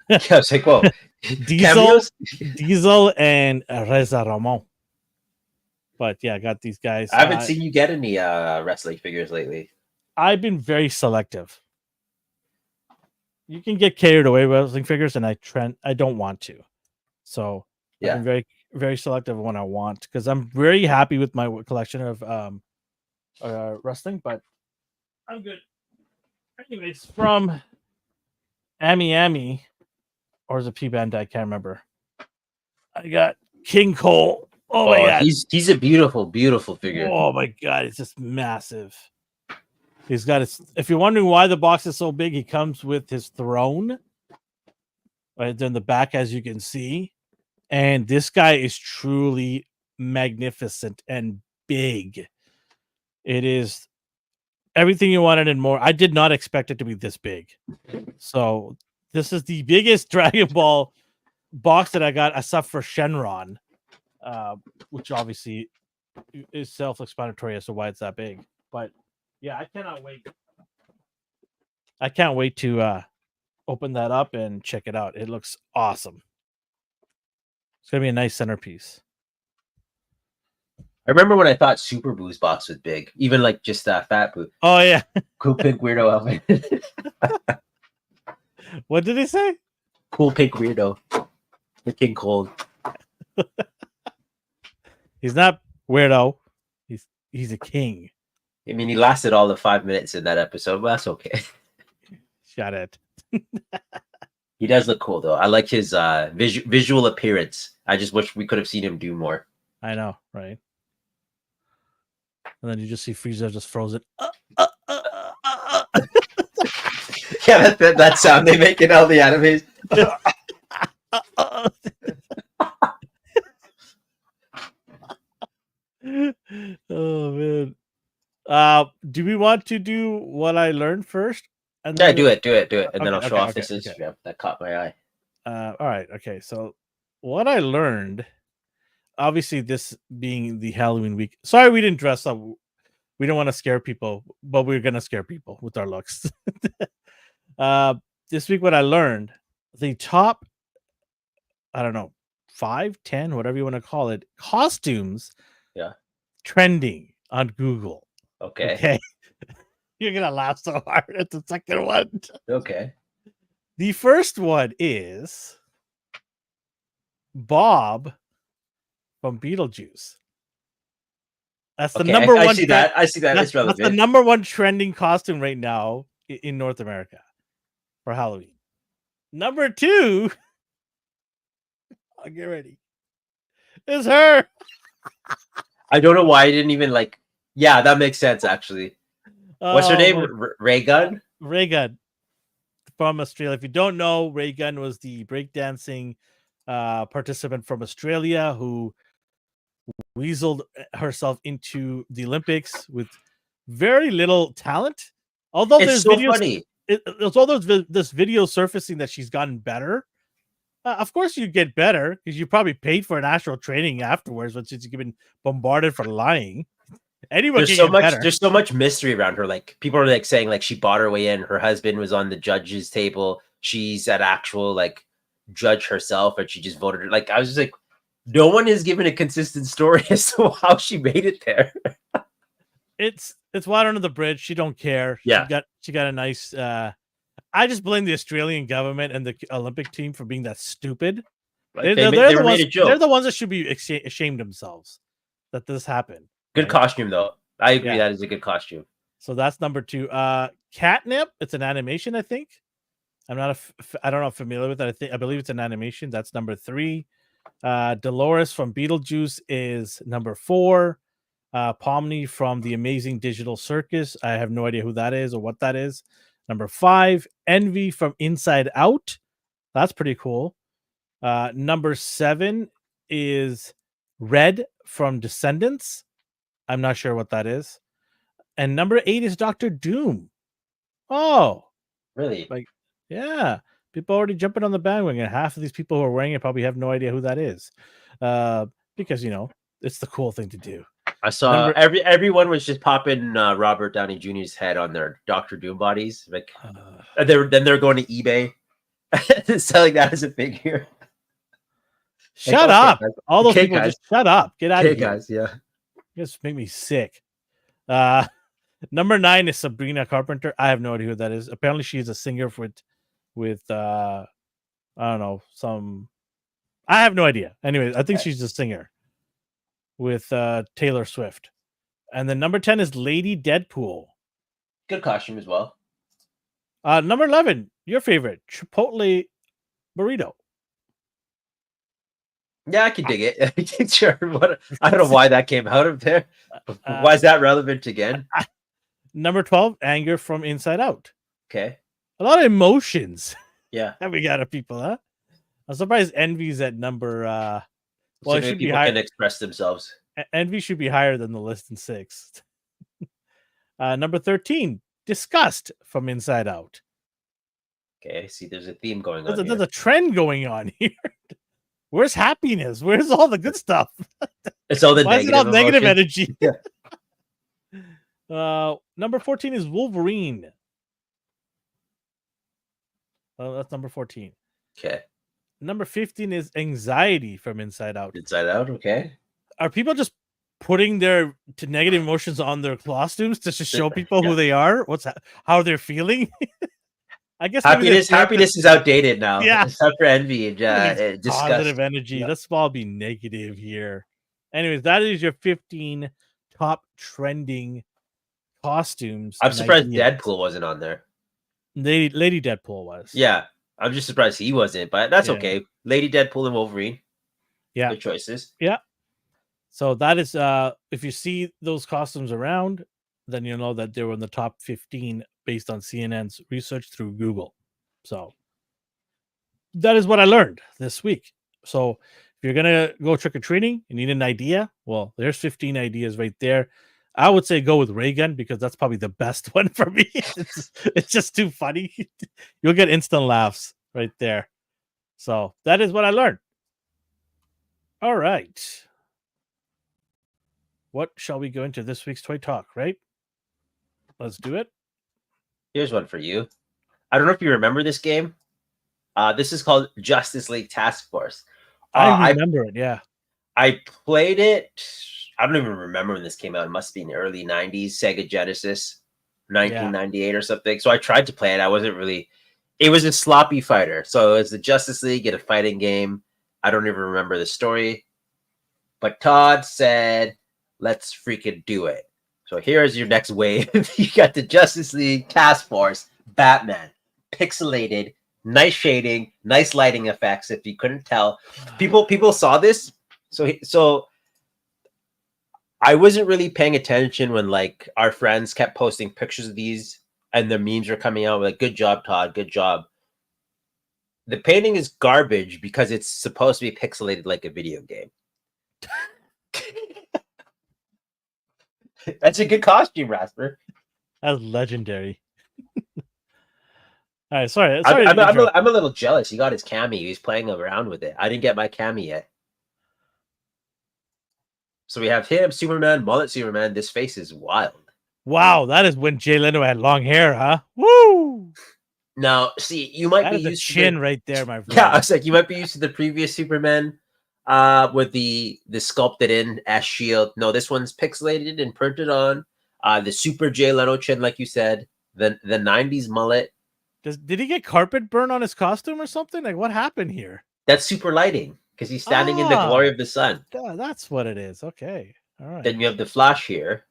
Yeah, I was like, whoa. Diesel, Cameos? Diesel, and Reza Ramon. But yeah, I got these guys. I haven't seen you get any wrestling figures lately. I've been very selective. You can get carried away with wrestling figures, and I don't want to. So I've Yeah. been very, very selective when I want, because I'm very happy with my collection of wrestling, but I'm good. Anyways, from Ami, or is it P Bandai? I can't remember. I got King Cole. Oh my god. He's a beautiful, beautiful figure. Oh my god, it's just massive. He's got his. If you're wondering why the box is so big, he comes with his throne right in the back, as you can see. And this guy is truly magnificent and big. It is everything you wanted and more. I did not expect it to be this big. So this is the biggest Dragon Ball box that I got, except for Shenron, which obviously is self-explanatory as to why it's that big. But yeah, I cannot wait. I can't wait to open that up and check it out. It looks awesome. It's gonna be a nice centerpiece. I remember when I thought Super Boo's box was big, even like just Fat Boo. Oh yeah. Cool pink weirdo Elvin. What did he say? Cool pink weirdo. The King Cold. He's not weirdo. He's a king. I mean, he lasted all the 5 minutes in that episode, but that's okay. Shut it. He does look cool though. I like his visual appearance. I just wish we could have seen him do more. I know, right? And then you just see Frieza just frozen. Yeah, that sound they make in all the animes. Oh man. Do we want to do what I learned first? And yeah, do it, and okay, then I'll show off this okay. Instagram that caught my eye. All right, okay. So what I learned, obviously, this being the Halloween week. Sorry, we didn't dress up. We don't want to scare people, but we're gonna scare people with our looks. This week, what I learned, the top, I don't know, 5, 10, whatever you want to call it, costumes. Yeah. Trending on Google. Okay. You're gonna laugh so hard at the second one. Okay. The first one is Bob from Beetlejuice. That's the Okay, number I one. see that. I see that. That's It's the relevant. number one trending costume right now in North America for Halloween. Number 2, I'll get ready, is her. I don't know why I didn't even like. Yeah, that makes sense actually. What's her Oh name? my, Ray Gun. Raygun from Australia. If you don't know, Raygun was the breakdancing participant from Australia who weaseled herself into the Olympics with very little talent. Although It's there's so videos, funny. although there's this video surfacing that she's gotten better. Of course, you get better because you probably paid for an actual training afterwards, but since you've been bombarded for lying, anyone can get better. There's so much mystery around her. Like people are like saying like she bought her way in. Her husband was on the judges table. She's an actual like judge herself, and she just voted her. Like I was just like, no one has given a consistent story as to how she made it there. It's water under the bridge. She don't care. Yeah. She got a nice. I just blame the Australian government and the Olympic team for being that stupid. Like They're they the were made ones. a They're joke. the ones that should be ashamed themselves that this happened. Good right? costume though. I agree Yeah. that is a good costume. So that's number 2. Catnip. It's an animation, I think. I'm not. I don't know. Familiar with it. I believe it's an animation. That's number 3. Dolores from Beetlejuice is number 4. Pomni from the Amazing Digital Circus. I have no idea who that is or what that is. Number 5. Envy from Inside Out. That's pretty cool. Number 7 is Red from Descendants. I'm not sure what that is. And number 8 is Doctor Doom. Oh, Really? like, yeah. People already jumping on the bandwagon. Half of these people who are wearing it probably have no idea who that is. Because, it's the cool thing to do. I saw everyone was just popping Robert Downey Jr.'s head on their Doctor Doom bodies. Like they're going to eBay selling that as a figure. Shut okay, up. guys. All those Okay, people guys. just shut up. Get out of Okay, here. guys. Yeah. You just make me sick. Number 9 is Sabrina Carpenter. I have no idea who that is. Apparently, she's a singer with I don't know, I have no idea. Anyway, I think she's a singer with Taylor Swift. And then number 10 is Lady Deadpool. Good costume as well. Number 11, your favorite, Chipotle burrito. Yeah, I can dig it. Sure. I don't know why that came out of there. Why is that relevant again? Number 12, Anger from Inside Out. Okay. A lot of emotions. Yeah. That we got of people, huh? I'm surprised Envy's at number. Well, it should be higher. Can express themselves. Envy should be higher than the list in 6th. Number 13, Disgust from Inside Out. Okay, see, there's a theme going on. There's a trend going on here. Where's happiness? Where's all the good stuff? It's all the negative energy. Yeah. Number 14 is Wolverine. Oh, that's number 14. Okay. Number 15 is Anxiety from Inside Out. Inside Out, okay. Are people just putting their negative emotions on their costumes to show people who they are? How they're feeling? I guess happiness is outdated now. Yeah. Except for envy and disgust. Positive energy. Yeah. Let's all be negative here. Anyways, that is your 15 top trending costumes. I'm surprised Deadpool wasn't on there. Lady Deadpool was. Yeah. I'm just surprised he wasn't, but that's okay. Lady Deadpool and Wolverine. Yeah. Good choices. Yeah. So that is if you see those costumes around, then you'll know that they were in the top 15 based on CNN's research through Google. So that is what I learned this week. So if you're gonna go trick-or-treating, you need an idea. Well, there's 15 ideas right there. I would say go with ray gun because that's probably the best one for me. It's just too funny. You'll get instant laughs right there. So that is what I learned. All right. What shall we go into this week's Toy Talk, right? Let's do it. Here's one for you. I don't know if you remember this game. This is called Justice League Task Force. I remember it, yeah. I played it. I don't even remember when this came out. It must be in the early 90s, Sega Genesis, 1998 or something. So I tried to play it. It was a sloppy fighter. So it was the Justice League in a fighting game. I don't even remember the story. But Todd said Let's freaking do it. So here's your next wave. You got the Justice League Task Force, Batman, pixelated, nice shading, nice lighting effects. If you couldn't tell, people saw this. So I wasn't really paying attention when like our friends kept posting pictures of these and the memes were coming out like, "Good job, Todd. Good job." The painting is garbage because it's supposed to be pixelated like a video game. That's a good costume, Rasper. That's legendary. All right, sorry. I'm a little jealous. He got his cami. He's playing around with it. I didn't get my cami yet. So we have him, Superman, mullet Superman. This face is wild. Wow, that is when Jay Leno had long hair, huh? Woo! Now, see, you might be used to the chin right there, my friend. Yeah, I was like, you might be used to the previous Superman with the sculpted in S shield. No, this one's pixelated and printed on. The super Jay Leno chin, like you said, the 90s mullet. Did he get carpet burn on his costume or something? Like, what happened here? That's super lighting because he's standing in the glory of the sun. That's what it is. Okay, all right. Then you have the Flash here.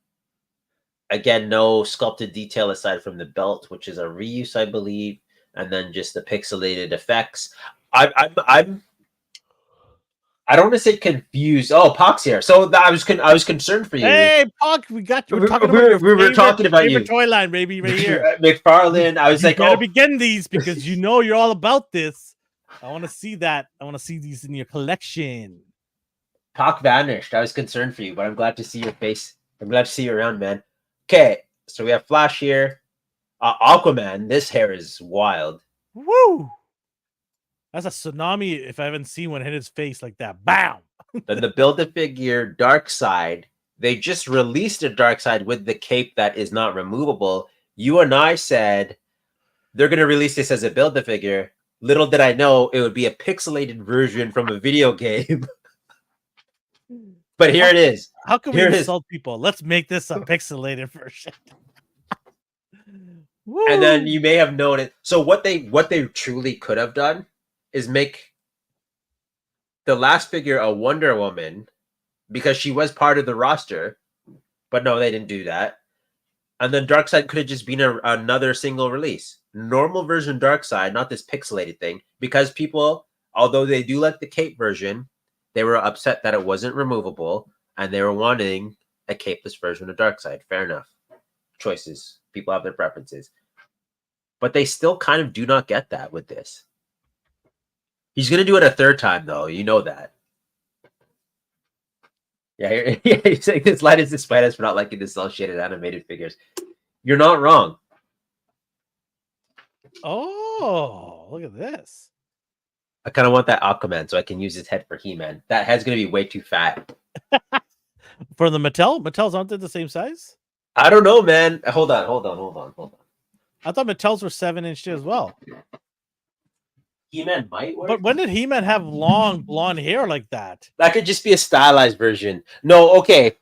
Again, no sculpted detail aside from the belt, which is a reuse, I believe, and then just the pixelated effects. I don't want to say confused. Oh, Pac's here. So I was concerned for you. Hey, Pac, we got you. We were talking about your toy line, baby, right here. McFarlane. I was like, gotta be getting these because you know you're all about this. I want to see that. I want to see these in your collection. Pac vanished. I was concerned for you, but I'm glad to see your face. I'm glad to see you around, man. Okay, so we have Flash here. Aquaman. This hair is wild. Woo! That's a tsunami if I haven't seen one hit his face like that. Bam! Then the Build-A-Figure Darkseid. They just released a Darkseid with the cape that is not removable. You and I said they're going to release this as a Build-A-Figure. Little did I know it would be a pixelated version from a video game. But here it is. How can we insult people? Let's make this a pixelated version. And then you may have noted. So what they truly could have done is make the last figure a Wonder Woman because she was part of the roster. But no, they didn't do that. And then Darkseid could have just been another single release. Normal version Darkseid, not this pixelated thing. Because people, although they do like the cape version, they were upset that it wasn't removable. And they were wanting a capeless version of Darkseid. Fair enough. Choices. People have their preferences. But they still kind of do not get that with this. He's going to do it a third time, though. You know that. Yeah, he's saying this line is despite us for not liking the cel-shaded animated figures. You're not wrong. Oh, look at this. I kind of want that Aquaman so I can use his head for He-Man. That head's going to be way too fat. For the Mattels aren't they the same size? I don't know, man. Hold on. I thought Mattels were 7-inch as well. He-Man might work. But when did He-Man have long blonde hair like that? That could just be a stylized version. No, okay.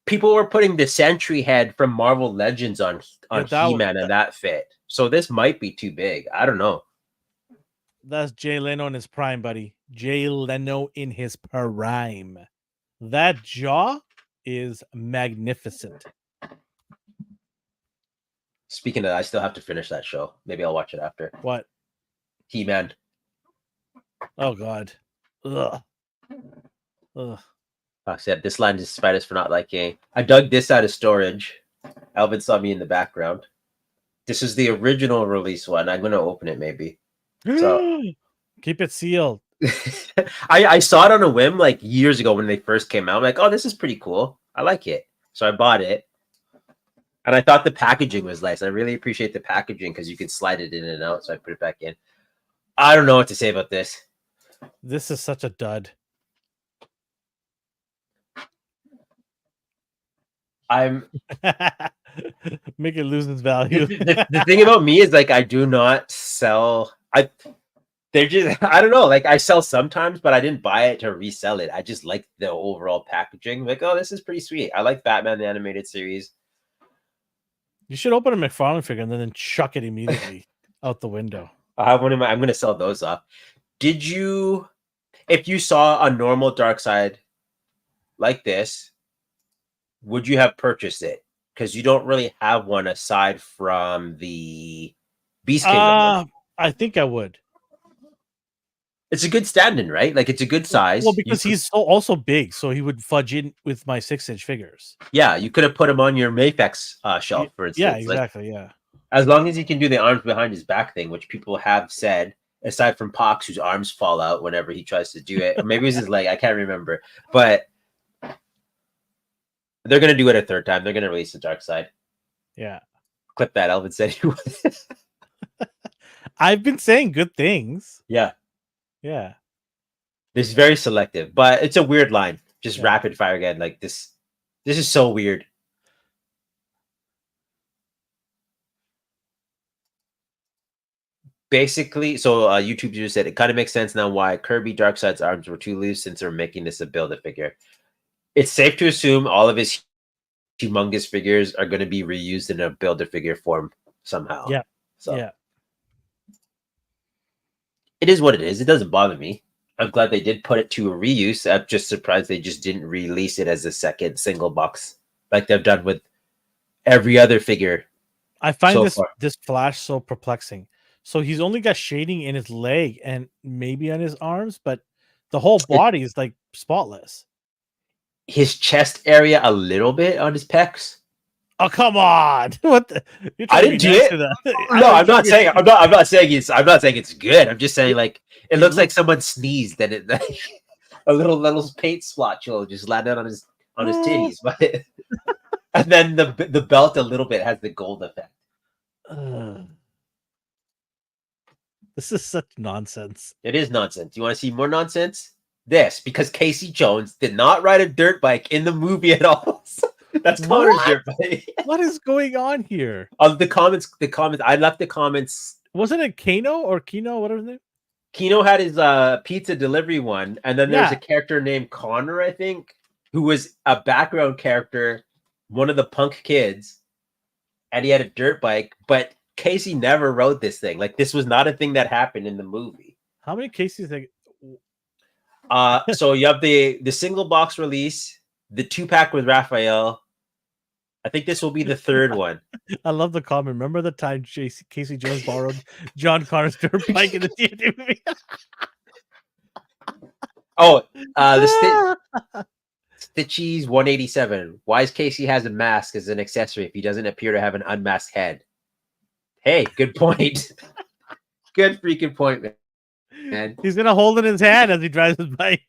People were putting the Sentry head from Marvel Legends on He-Man and that fit. So this might be too big. I don't know. That's Jay Leno in his prime, buddy. Jay Leno in his prime. That jaw is magnificent. Speaking of that, I still have to finish that show. Maybe I'll watch it after. What? He-Man. Oh, God. Ugh. Like I said, this line is despite us for not liking. I dug this out of storage. Elvin saw me in the background. This is the original release one. I'm going to open it maybe. So keep it sealed. I saw it on a whim like years ago when they first came out. I'm like, oh, this is pretty cool. I like it. So I bought it. And I thought the packaging was nice. I really appreciate the packaging because you can slide it in and out. So I put it back in. I don't know what to say about this. This is such a dud. Make it lose its value. the thing about me is like I do not sell. I don't know. Like I sell sometimes, but I didn't buy it to resell it. I just like the overall packaging. Like, oh, this is pretty sweet. I like Batman the Animated Series. You should open a McFarlane figure and then chuck it immediately out the window. I have one in my. I'm going to sell those off. Did you, if you saw a normal Darkseid like this, would you have purchased it? Because you don't really have one aside from the Beast Kingdom one. I think I would. It's a good stand-in, right? Like it's a good size. Well, because he's also big, so he would fudge in with my 6-inch figures. Yeah, you could have put him on your Mafex shelf, for instance. Yeah, exactly. Yeah. As long as he can do the arms behind his back thing, which people have said, aside from Pox, whose arms fall out whenever he tries to do it, or maybe it was his leg, I can't remember. But they're gonna do it a third time. They're gonna release the Dark Side. Yeah. Clip that. Elvin said he would. I've been saying good things. Yeah. Yeah. This is very selective, but it's a weird line. Just rapid fire again. Like this is so weird. Basically, so YouTube user said it kind of makes sense now why Kirby Darkseid's arms were too loose since they're making this a Build-A-Figure. It's safe to assume all of his humongous figures are going to be reused in a Build-A-Figure form somehow. Yeah. So yeah. It is what it is. It doesn't bother me. I'm glad they did put it to a reuse. I'm just surprised they just didn't release it as a second single box like they've done with every other figure. I find this Flash so perplexing. So he's only got shading in his leg and maybe on his arms, but the whole body is like spotless. His chest area a little bit on his pecs. Oh, come on! What? I didn't do it. No, I'm not saying. I'm not saying it's good. I'm just saying like it looks like someone sneezed and it a little paint splotch just landed on his titties, but and then the belt a little bit has the gold effect. This is such nonsense. It is nonsense. You want to see more nonsense? This, because Casey Jones did not ride a dirt bike in the movie at all. That's Connor's dirt bike. What is going on here? The comments. I left the comments. Wasn't it Kano or Kino? Whatever his name. Kino had his pizza delivery one, and then there's a character named Connor, I think, who was a background character, one of the punk kids, and he had a dirt bike, but Casey never rode this thing. Like this was not a thing that happened in the movie. How many Caseys? So you have the single box release, the 2-pack with Raphael. I think this will be the third one. I love the comment. Remember the time Casey Jones borrowed John Connor's dirt bike in the TNT movie? The Stitchies 187. Why is Casey has a mask as an accessory if he doesn't appear to have an unmasked head? Hey, good point. Good freaking point, man. He's gonna hold it in his hand as he drives his bike.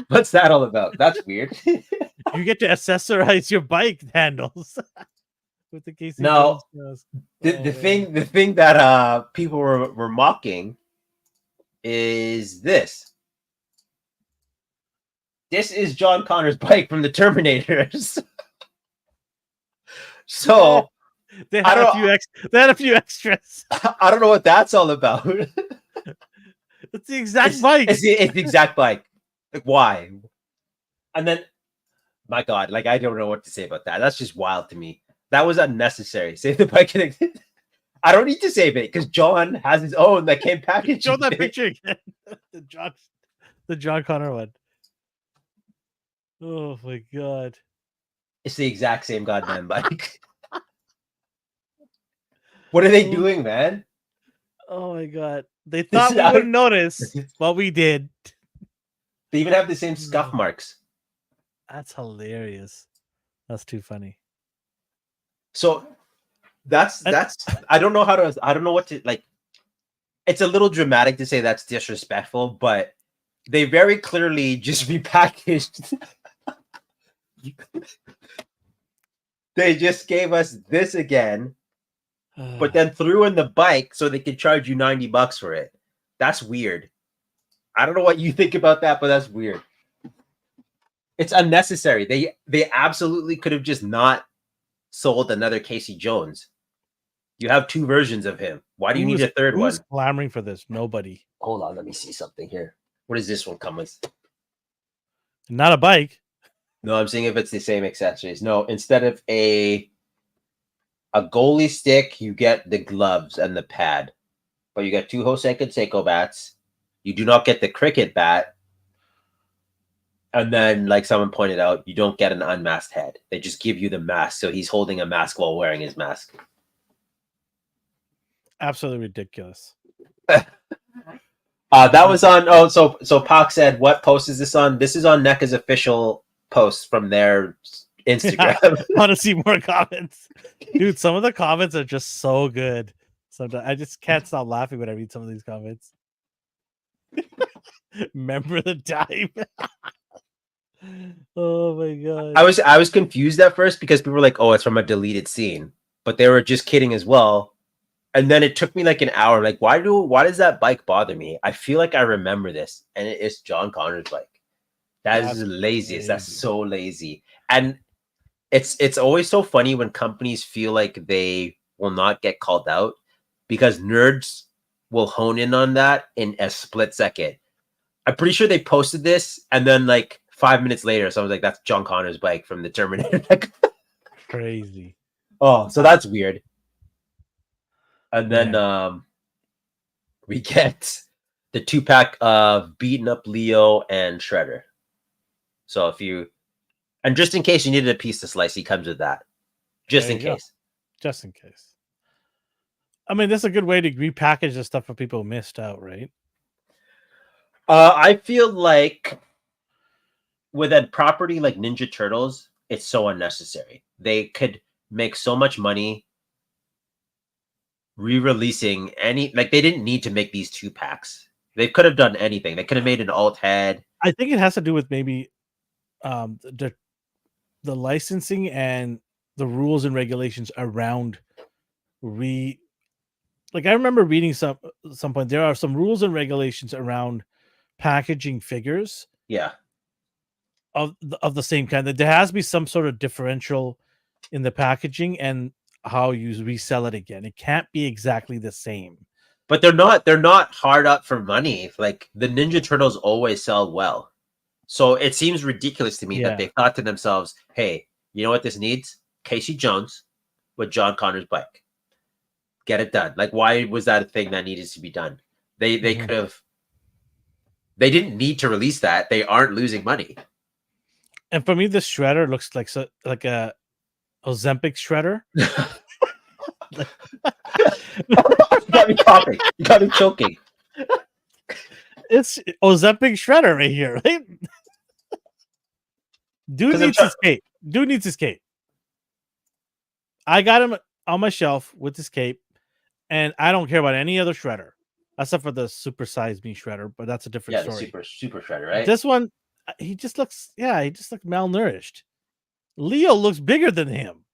What's that all about? That's weird. You get to accessorize your bike handles with the Casey. No, the thing that people were mocking is this. This is John Connor's bike from the Terminators. So they had a few extras. I don't know what that's all about. It's the exact bike. It's the exact bike. Like, why? And then, my God, like I don't know what to say about that. That's just wild to me. That was unnecessary. Save the bike. I don't need to save it because John has his own that came packaged. Show that picture again. the John Connor one. Oh my God! It's the exact same goddamn bike. What are they doing, man? Oh my God! They thought we wouldn't notice, but we did. They even have the same scuff marks. That's hilarious. That's too funny. So that's I don't know what to like. It's a little dramatic to say that's disrespectful, but they very clearly just repackaged. They just gave us this again, but then threw in the bike so they could charge you $90 for it. That's weird. I don't know what you think about that, but that's weird. It's unnecessary. They absolutely could have just not sold another Casey Jones. You have two versions of him. Why do you need a third one? Who's clamoring for this? Nobody. Hold on, let me see something here. What does this one come with? Not a bike. No, I'm seeing if it's the same accessories. No, instead of a goalie stick, you get the gloves and the pad. But you get 2 Jose Canseco bats. You do not get the cricket bat. And then, like someone pointed out, you don't get an unmasked head. They just give you the mask. So he's holding a mask while wearing his mask. Absolutely ridiculous. That was on. Oh, so Pac said, "What post is this on?" This is on NECA's official post from their Instagram. I want to see more comments, dude. Some of the comments are just so good. Sometimes I just can't stop laughing when I read some of these comments. Remember the time? Oh my god! I was confused at first because people were like, "Oh, it's from a deleted scene," but they were just kidding as well. And then it took me like an hour. Like, why does that bike bother me? I feel like I remember this, and it's John Connor's bike. That's laziest. That's so lazy. And it's always so funny when companies feel like they will not get called out because nerds will hone in on that in a split second. I'm pretty sure they posted this, and then like 5 minutes later, someone's like, "That's John Connor's bike from the Terminator." Crazy. Oh, so that's weird. And then we get the 2-pack of Beaten Up Leo and Shredder. So if you, and just in case you needed a piece to slice, he comes with that. Just in case. Just in case. I mean, that's a good way to repackage the stuff for people who missed out, right? I feel like with a property like Ninja Turtles, it's so unnecessary. They could make so much money re-releasing any, like they didn't need to make these 2-packs. They could have done anything. They could have made an alt head. I think it has to do with maybe the licensing and the rules and regulations around like I remember reading some point there are some rules and regulations around packaging figures of the same kind, that there has to be some sort of differential in the packaging and how you resell it again. It can't be exactly the same. But they're not hard up for money. Like the Ninja Turtles always sell well. So it seems ridiculous to me that they thought to themselves, "Hey, you know what this needs? Casey Jones with John Connor's bike. Get it done." Like, why was that a thing that needed to be done? They could have. They didn't need to release that. They aren't losing money. And for me, this shredder looks like a Ozempic shredder. You got me coughing. You got me choking. It's Ozempic shredder right here, right? Dude needs his cape. Dude needs his cape. I got him on my shelf with his cape, and I don't care about any other shredder except for the Super Size Me shredder, but that's a different story. The super shredder, right? This one, he just looks malnourished. Leo looks bigger than him.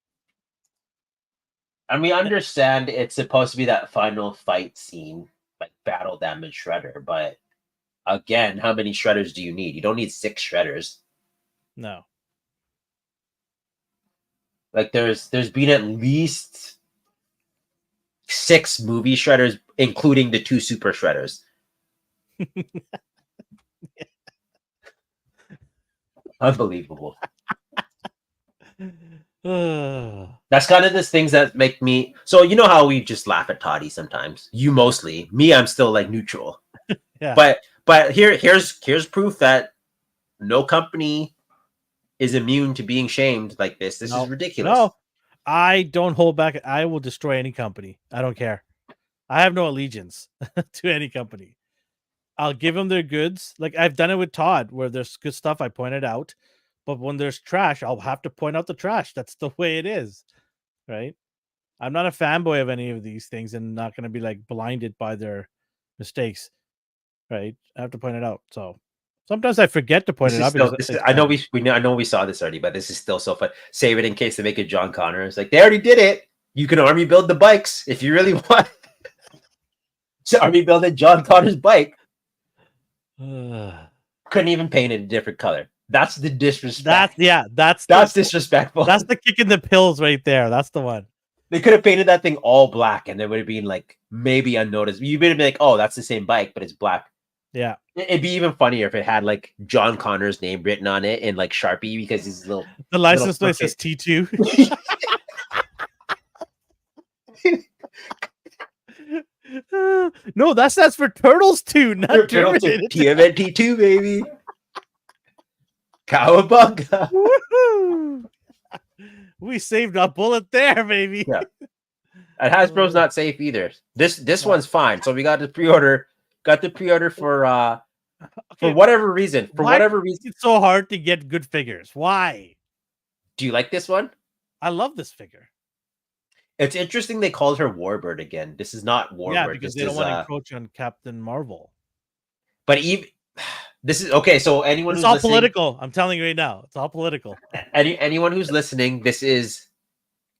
And we understand it's supposed to be that final fight scene, like battle damage shredder, but again, how many shredders do you need? You don't need 6 shredders. No. Like there's been at least 6 movie shredders, including the 2 super shredders. Unbelievable. That's kind of the things that make me. So you know how we just laugh at Toddy sometimes. You mostly. Me, I'm still like neutral. Yeah. But here's proof that no company is immune to being shamed like this. This is ridiculous. No, I don't hold back. I will destroy any company. I don't care. I have no allegiance to any company. I'll give them their goods. Like I've done it with Todd, where there's good stuff I pointed out, but when there's trash, I'll have to point out the trash. That's the way it is, right? I'm not a fanboy of any of these things, and not going to be like blinded by their mistakes, right? I have to point it out. So sometimes I forget to point it out. I know we saw this already, but this is still so fun. Save it in case they make it John Connor. It's like they already did it. You can army build the bikes if you really want. So army building John Connor's bike. Couldn't even paint it a different color. That's the disrespect. That's disrespectful. That's the kick in the pills right there. That's the one. They could have painted that thing all black, and it would have been like maybe unnoticed. You'd be like, "Oh, that's the same bike, but it's black." Yeah, it'd be even funnier if it had like John Connor's name written on it in like Sharpie because he's little. The license plate says T2. No, that's for Turtles 2, not TMNT2, baby. Cowabunga. Woohoo! We saved a bullet there, baby. Yeah. And Hasbro's not safe either. This one's fine. So we got the pre-order. Got the pre-order for Okay, whatever reason. For why whatever reason. is it so hard to get good figures? Why? Do you like this one? I love this figure. It's interesting they called her Warbird again. This is not Warbird. Yeah, because this they don't is, want to encroach on Captain Marvel. But even this is okay. So anyone It's who's all listening, political. I'm telling you right now, it's all political. anyone who's listening, this is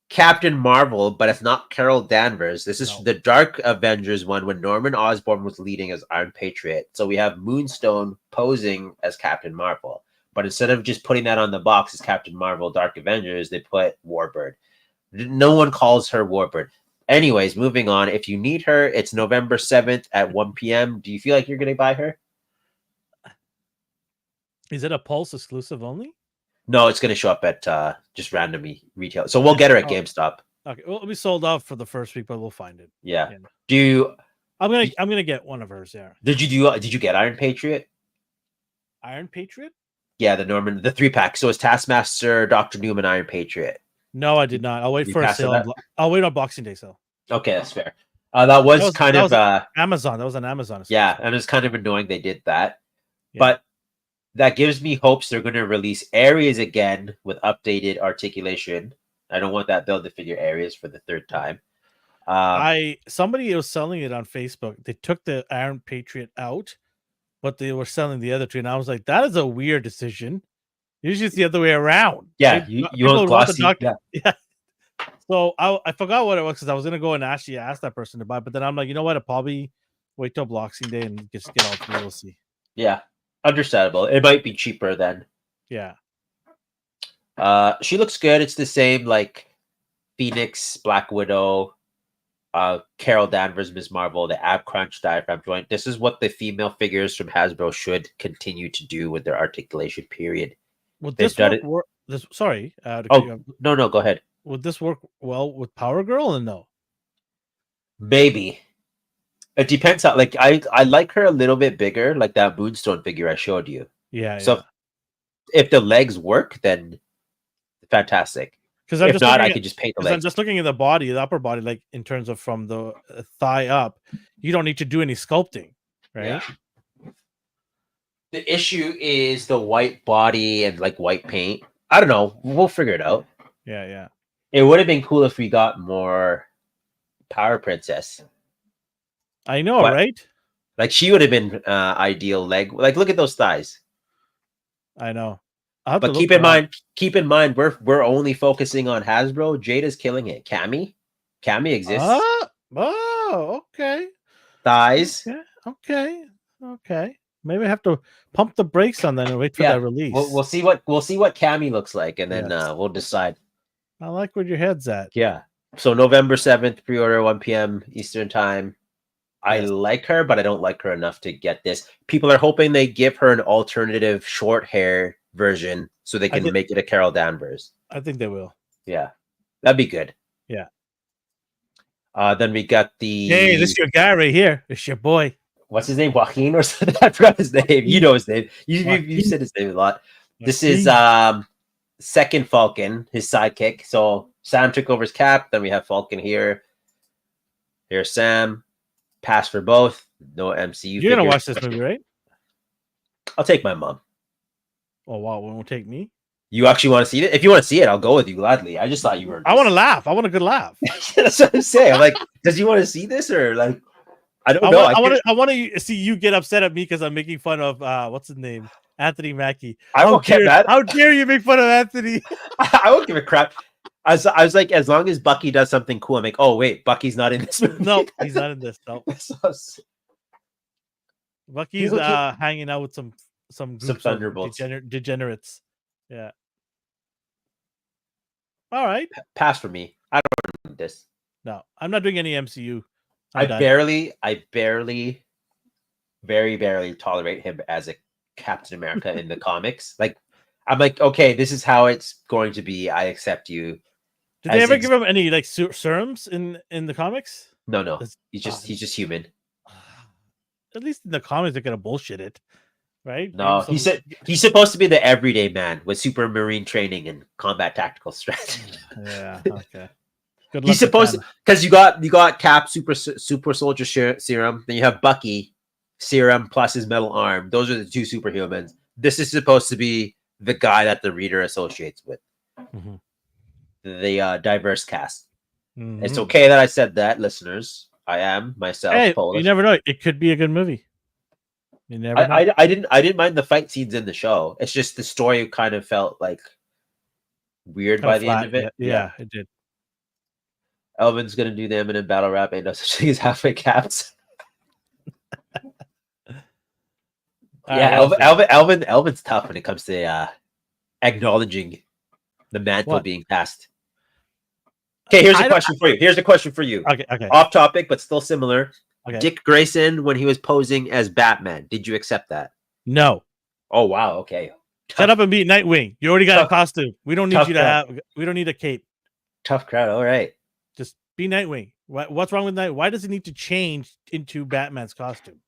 Captain Marvel, but it's not Carol Danvers. This is the Dark Avengers one when Norman Osborn was leading as Iron Patriot. So we have Moonstone posing as Captain Marvel. But instead of just putting that on the box as Captain Marvel Dark Avengers, they put Warbird. No one calls her Warbird. Anyways, moving on. If you need her, it's November 7th at 1 p.m. Do you feel like you're going to buy her? Is it a Pulse exclusive only? No, it's going to show up at just randomly retail. So we'll get her at GameStop. Okay, well, it'll be sold out for the first week, but we'll find it. Yeah. Yeah. Do you? I'm gonna get one of hers. Yeah. Did you get Iron Patriot? Iron Patriot? Yeah, the 3-pack. So it's Taskmaster, Dr. Newman, Iron Patriot. No, I did not. I'll wait for a sale. I'll wait on Boxing Day sale. Okay, that's fair. That was Amazon. That was on Amazon. Yeah, and it's kind of annoying they did that. Yeah. But that gives me hopes they're going to release Ares again with updated articulation. I don't want that Build-A-Figure Ares for the third time. Somebody was selling it on Facebook. They took the Iron Patriot out, but they were selling the other two, and I was like, that is a weird decision. Usually it's the other way around. Yeah, right? you want glossy. Yeah. So I forgot what it was because I was gonna go and actually ask that person to buy, but then I'm like, you know what? I'll probably wait till Boxing Day and just get all three. We'll see. Yeah, understandable. It might be cheaper then. Yeah. She looks good. It's the same like Phoenix, Black Widow, Carol Danvers, Ms. Marvel, the ab crunch diaphragm joint. This is what the female figures from Hasbro should continue to do with their articulation period. Would this work? Sorry. No, go ahead. Would this work well with Power Girl or no? Maybe. It depends how. Like I like her a little bit bigger, like that Moonstone figure I showed you. Yeah. So if the legs work, then fantastic. Because if not, I could just paint the legs. I'm just looking at the body, the upper body, like in terms of from the thigh up. You don't need to do any sculpting, right? Yeah. The issue is the white body and like white paint. I don't know. We'll figure it out. Yeah. It would have been cool if we got more Power Princess. I know, right? Like she would have been ideal leg. Like look at those thighs. I know. But keep in mind, we're only focusing on Hasbro. Jada's killing it. Cammy exists. Oh, okay. Thighs. Okay. Maybe I have to pump the brakes on that and wait for that release. We'll see what Cammy looks like, and then we'll decide. I like where your head's at. Yeah. So November 7th, pre-order 1 p.m. Eastern time. I like her, but I don't like her enough to get this. People are hoping they give her an alternative short hair version so they can make it a Carol Danvers. I think they will. Yeah. That'd be good. Yeah. Then we got the... Hey, this is your guy right here. It's your boy. What's his name? Joaquin or something? I forgot his name. You know his name. You said his name a lot. This is second Falcon, his sidekick. So Sam took over his cap. Then we have Falcon here. Here's Sam. Pass for both. No MCU. You're gonna watch this movie, right? I'll take my mom. Oh wow, won't take me. You actually want to see it? If you want to see it, I'll go with you gladly. I just thought you were. I want to laugh. I want a good laugh. That's what I'm saying. I'm like, does you want to see this or like? I don't know. I want to see you get upset at me because I'm making fun of what's his name, Anthony Mackie. I won't get mad. How dare you make fun of Anthony? I won't give a crap. I was like, as long as Bucky does something cool, I'm like, oh wait, Bucky's not in this movie. No, he's not in this. No. Bucky's hanging out with some Thunderbolts, degenerates. Yeah. All right. Pass for me. I don't need this. No, I'm not doing any MCU. I barely, very barely tolerate him as a Captain America in the comics. Like, I'm like, okay, this is how it's going to be. I accept you. Did they ever give him any like serums in the comics? No. He's just human. At least in the comics, they're gonna bullshit it. right? No, he said he's supposed to be the everyday man with super marine training and combat tactical strategy. Yeah. Okay. Good luck He's with supposed that. to, because you got Cap super soldier serum, then you have Bucky serum plus his metal arm. Those are the two superhumans. This is supposed to be the guy that the reader associates with Mhm. the diverse cast. It's Mhm. okay that I said that, listeners. I am myself Hey, you Polish. never know. It could be a good movie. You never know. I didn't mind the fight scenes in the show. It's just the story kind of felt like weird Kind by of the end flat. of Yeah. it. Yeah. Yeah. It did. Elvin's gonna do them in a battle rap. Ain't no such thing as halfway caps. All right. Yeah, What else we got? Elvin's tough when it comes to acknowledging the mantle What? being passed. Okay, here's a I don't. question for you. Here's a question for you. Okay. Okay. Off topic, but still similar. Okay. Dick Grayson when he was posing as Batman. Did you accept that? No. Oh wow. Okay. Shut up and beat Nightwing. You already got a tough, costume. We don't need tough you to crowd. have. We don't need a cape. Tough crowd. All right. Just be Nightwing. What's wrong with Night? Why does he need to change into Batman's costume?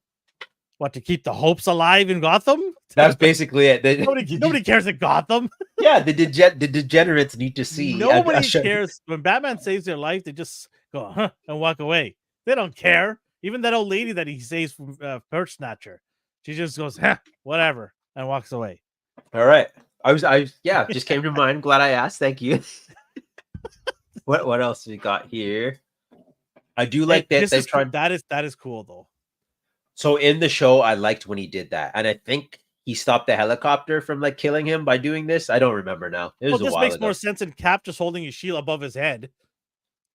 What, to keep the hopes alive in Gotham? That's basically it. Nobody cares in Gotham. Yeah, the degenerates need to see. Nobody cares when Batman saves their life. They just go and walk away. They don't care. Even that old lady that he saves from Purse Snatcher, she just goes whatever and walks away. All right. Just came to mind. Glad I asked. Thank you. What else we got here? I do like that they tried. That is cool though. So in the show, I liked when he did that, and I think he stopped the helicopter from like killing him by doing this. I don't remember now. It was Well, a this while makes ago. more sense than Cap just holding his shield above his head.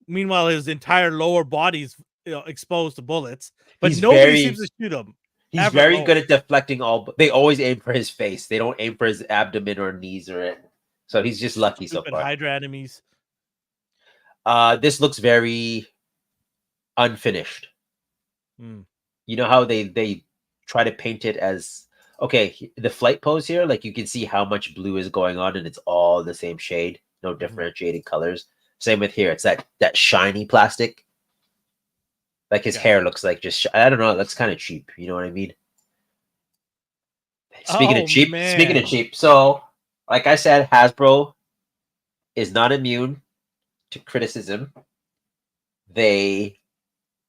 Meanwhile, his entire lower body's exposed to bullets, but nobody seems to shoot him. He's very good at deflecting all. They always aim for his face. They don't aim for his abdomen or knees or it. So he's just lucky so far. Hydra enemies. This looks very unfinished. You know how they try to paint it as okay, the flight pose here, like you can see how much blue is going on and it's all the same shade, no differentiating colors. Same with here, it's that shiny plastic. Like his hair looks like just I don't know, it looks kind of cheap, you know what I mean? Speaking of cheap, so like I said, Hasbro is not immune to criticism. They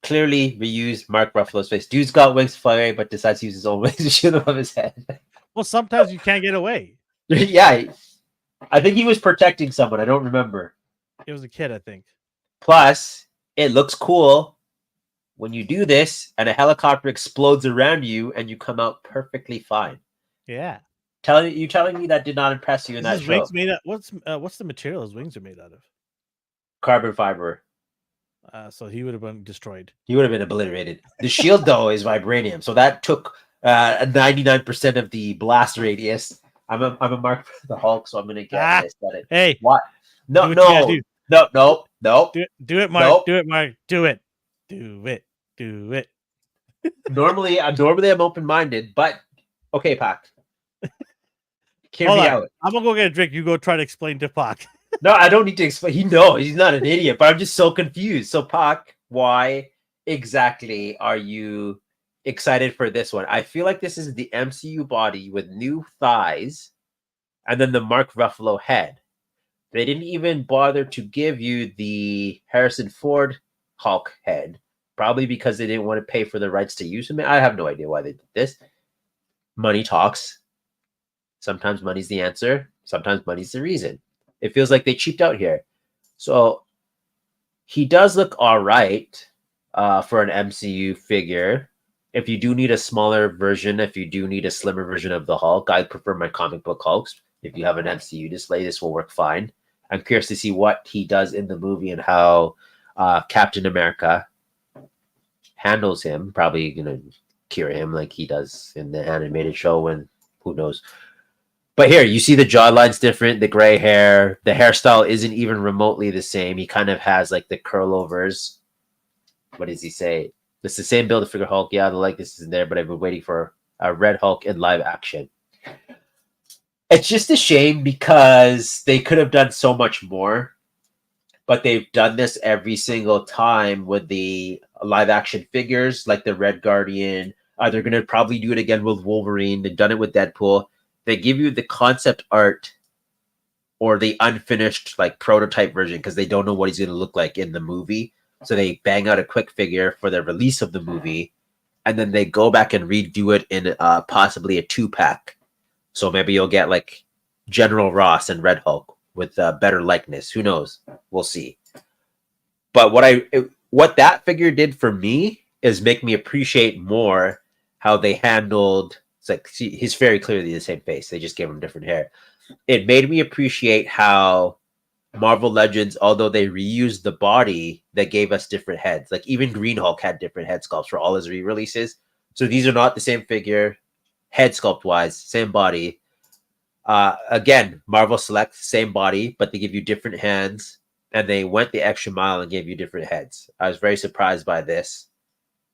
clearly reused Mark Ruffalo's face. Dude's got wings flying, but decides to use his own wings to shoot above his head. Well, sometimes you can't get away. Yeah, I think he was protecting someone. I don't remember. It was a kid, I think. Plus, it looks cool when you do this and a helicopter explodes around you and you come out perfectly fine. Yeah. Telling me that did not impress you in that his show. Wings made out, what's the material his wings are made out of? Carbon fiber. So he would have been destroyed. He would have been obliterated. The shield, though, is vibranium, so that took 99% of the blast radius. I'm a mark for the Hulk, so I'm gonna get this. Hey, what? No. Do it, Mark. Nope. Do it, Mark. Do it. Normally I'm open-minded, but okay, Pac. Hear me out. I'm gonna go get a drink. You go try to explain to Pac. No, I don't need to explain. He knows he's not an idiot, but I'm just so confused. So, Pac, why exactly are you excited for this one? I feel like this is the MCU body with new thighs and then the Mark Ruffalo head. They didn't even bother to give you the Harrison Ford Hulk head, probably because they didn't want to pay for the rights to use him. I have no idea why they did this. Money talks. Sometimes money's the answer. Sometimes money's the reason. It feels like they cheaped out here. So he does look all right for an MCU figure. If you do need a smaller version, if you do need a slimmer version of the Hulk, I prefer my comic book Hulks. If you have an MCU display, this will work fine. I'm curious to see what he does in the movie and how Captain America handles him. Probably going to cure him like he does in the animated show when, who knows. But here, you see the jawline's different, the gray hair, the hairstyle isn't even remotely the same. He kind of has like the curlovers. What does he say? It's the same build figure Hulk. Yeah, the likeness isn't there, but I've been waiting for a Red Hulk in live action. It's just a shame because they could have done so much more, but they've done this every single time with the live action figures like the Red Guardian, They're going to probably do it again with Wolverine. They've done it with Deadpool. They give you the concept art or the unfinished like prototype version because they don't know what he's going to look like in the movie. So they bang out a quick figure for the release of the movie, and then they go back and redo it in possibly a 2-pack. So maybe you'll get like General Ross and Red Hulk with better likeness. Who knows? We'll see. But what that figure did for me is make me appreciate more how they handled. It's like he's very clearly the same face. They just gave him different hair. It made me appreciate how Marvel Legends, although they reused the body, they gave us different heads. Like even Green Hulk had different head sculpts for all his re-releases. So these are not the same figure, head sculpt wise, same body. Again, Marvel Select, same body, but they give you different hands, and they went the extra mile and gave you different heads. I was very surprised by this,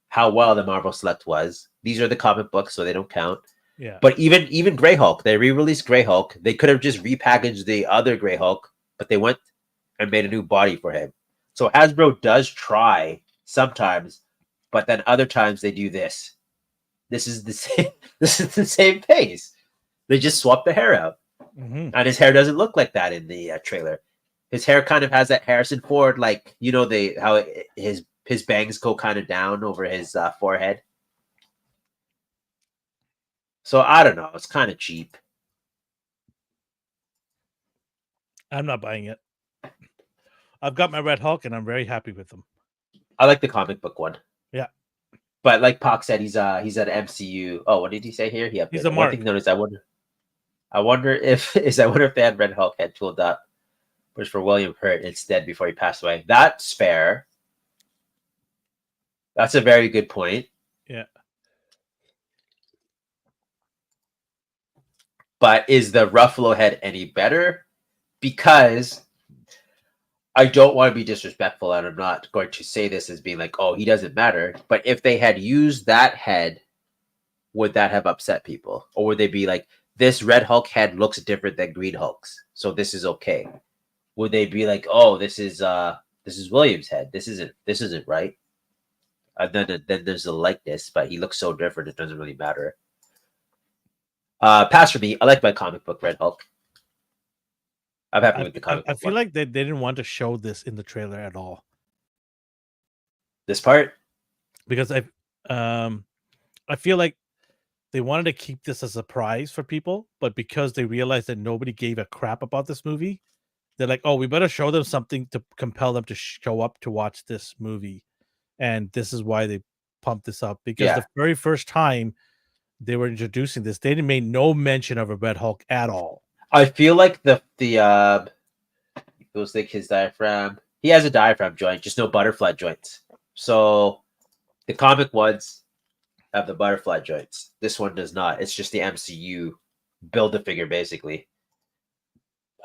how well the Marvel Select was. These are the comic books, so they don't count. Yeah. But even Grey Hulk, they re-released Grey Hulk. They could have just repackaged the other Grey Hulk, but they went and made a new body for him. So Hasbro does try sometimes, but then other times they do this. This is the same. This is the same face. They just swap the hair out, and his hair doesn't look like that in the trailer. His hair kind of has that Harrison Ford, like his bangs go kind of down over his forehead. So I don't know. It's kind of cheap. I'm not buying it. I've got my Red Hulk, and I'm very happy with him. I like the comic book one. Yeah. But like Pac said, he's at MCU. Oh, what did he say here? He's a one mark. thing notice. I wonder if they had Red Hulk head tooled up, which for William Hurt instead before he passed away. That's fair. That's a very good point. Yeah. But is the Ruffalo head any better? Because I don't want to be disrespectful, and I'm not going to say this as being like, oh, he doesn't matter. But if they had used that head, would that have upset people? Or would they be like, this Red Hulk head looks different than Green Hulk's, so this is okay? Would they be like, oh, this is William's head. This isn't right. And then there's the likeness, but he looks so different it doesn't really matter. Pass for me. I like my comic book Red Hulk. I'm happy with the comic book. I feel like they didn't want to show this in the trailer at all. This part? Because I feel like they wanted to keep this a surprise for people, but because they realized that nobody gave a crap about this movie, they're like, oh, we better show them something to compel them to show up to watch this movie. And this is why they pumped this up. Because the very first time they were introducing this, they made no mention of a Red Hulk at all. I feel like the goes like his diaphragm. He has a diaphragm joint, just no butterfly joints. So the comic ones have the butterfly joints. This one does not. It's just the MCU build a figure, basically.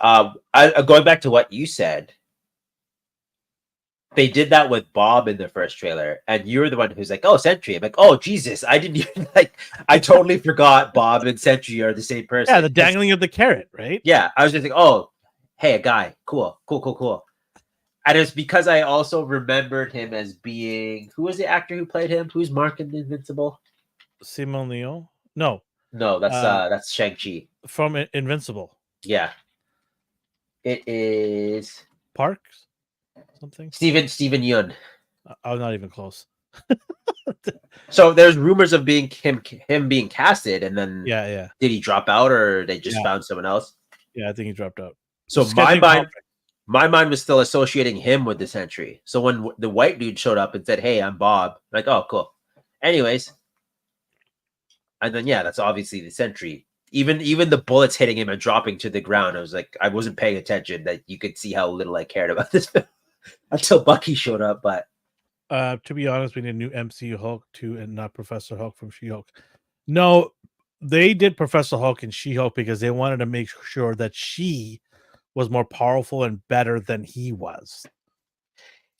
Going back to what you said, they did that with Bob in the first trailer, and you were the one who's like, "Oh, Sentry." I'm like, "Oh, Jesus, I didn't even like. I totally forgot Bob and Sentry are the same person." Yeah, the dangling of the carrot, right? Yeah, I was just like, "Oh, hey, a guy, cool." And it's because I also remembered him as being who was the actor who played him? Who's Mark in Invincible? Simon Leo? No, that's Shang-Chi from Invincible. Yeah, it is Parks. Something. Steven Yeun. I was not even close. So there's rumors of being him being casted, and then yeah. Did he drop out, or they just found someone else? Yeah, I think he dropped out. So my mind was still associating him with the Sentry. So when the white dude showed up and said, "Hey, I'm Bob," I'm like, oh, cool. Anyways, and then that's obviously the Sentry. Even the bullets hitting him and dropping to the ground, I was like, I wasn't paying attention. That you could see how little I cared about this film until Bucky showed up. But to be honest, we need a new MCU Hulk too, and not Professor Hulk from She-Hulk. No, they did Professor Hulk and She-Hulk because they wanted to make sure that she was more powerful and better than he was.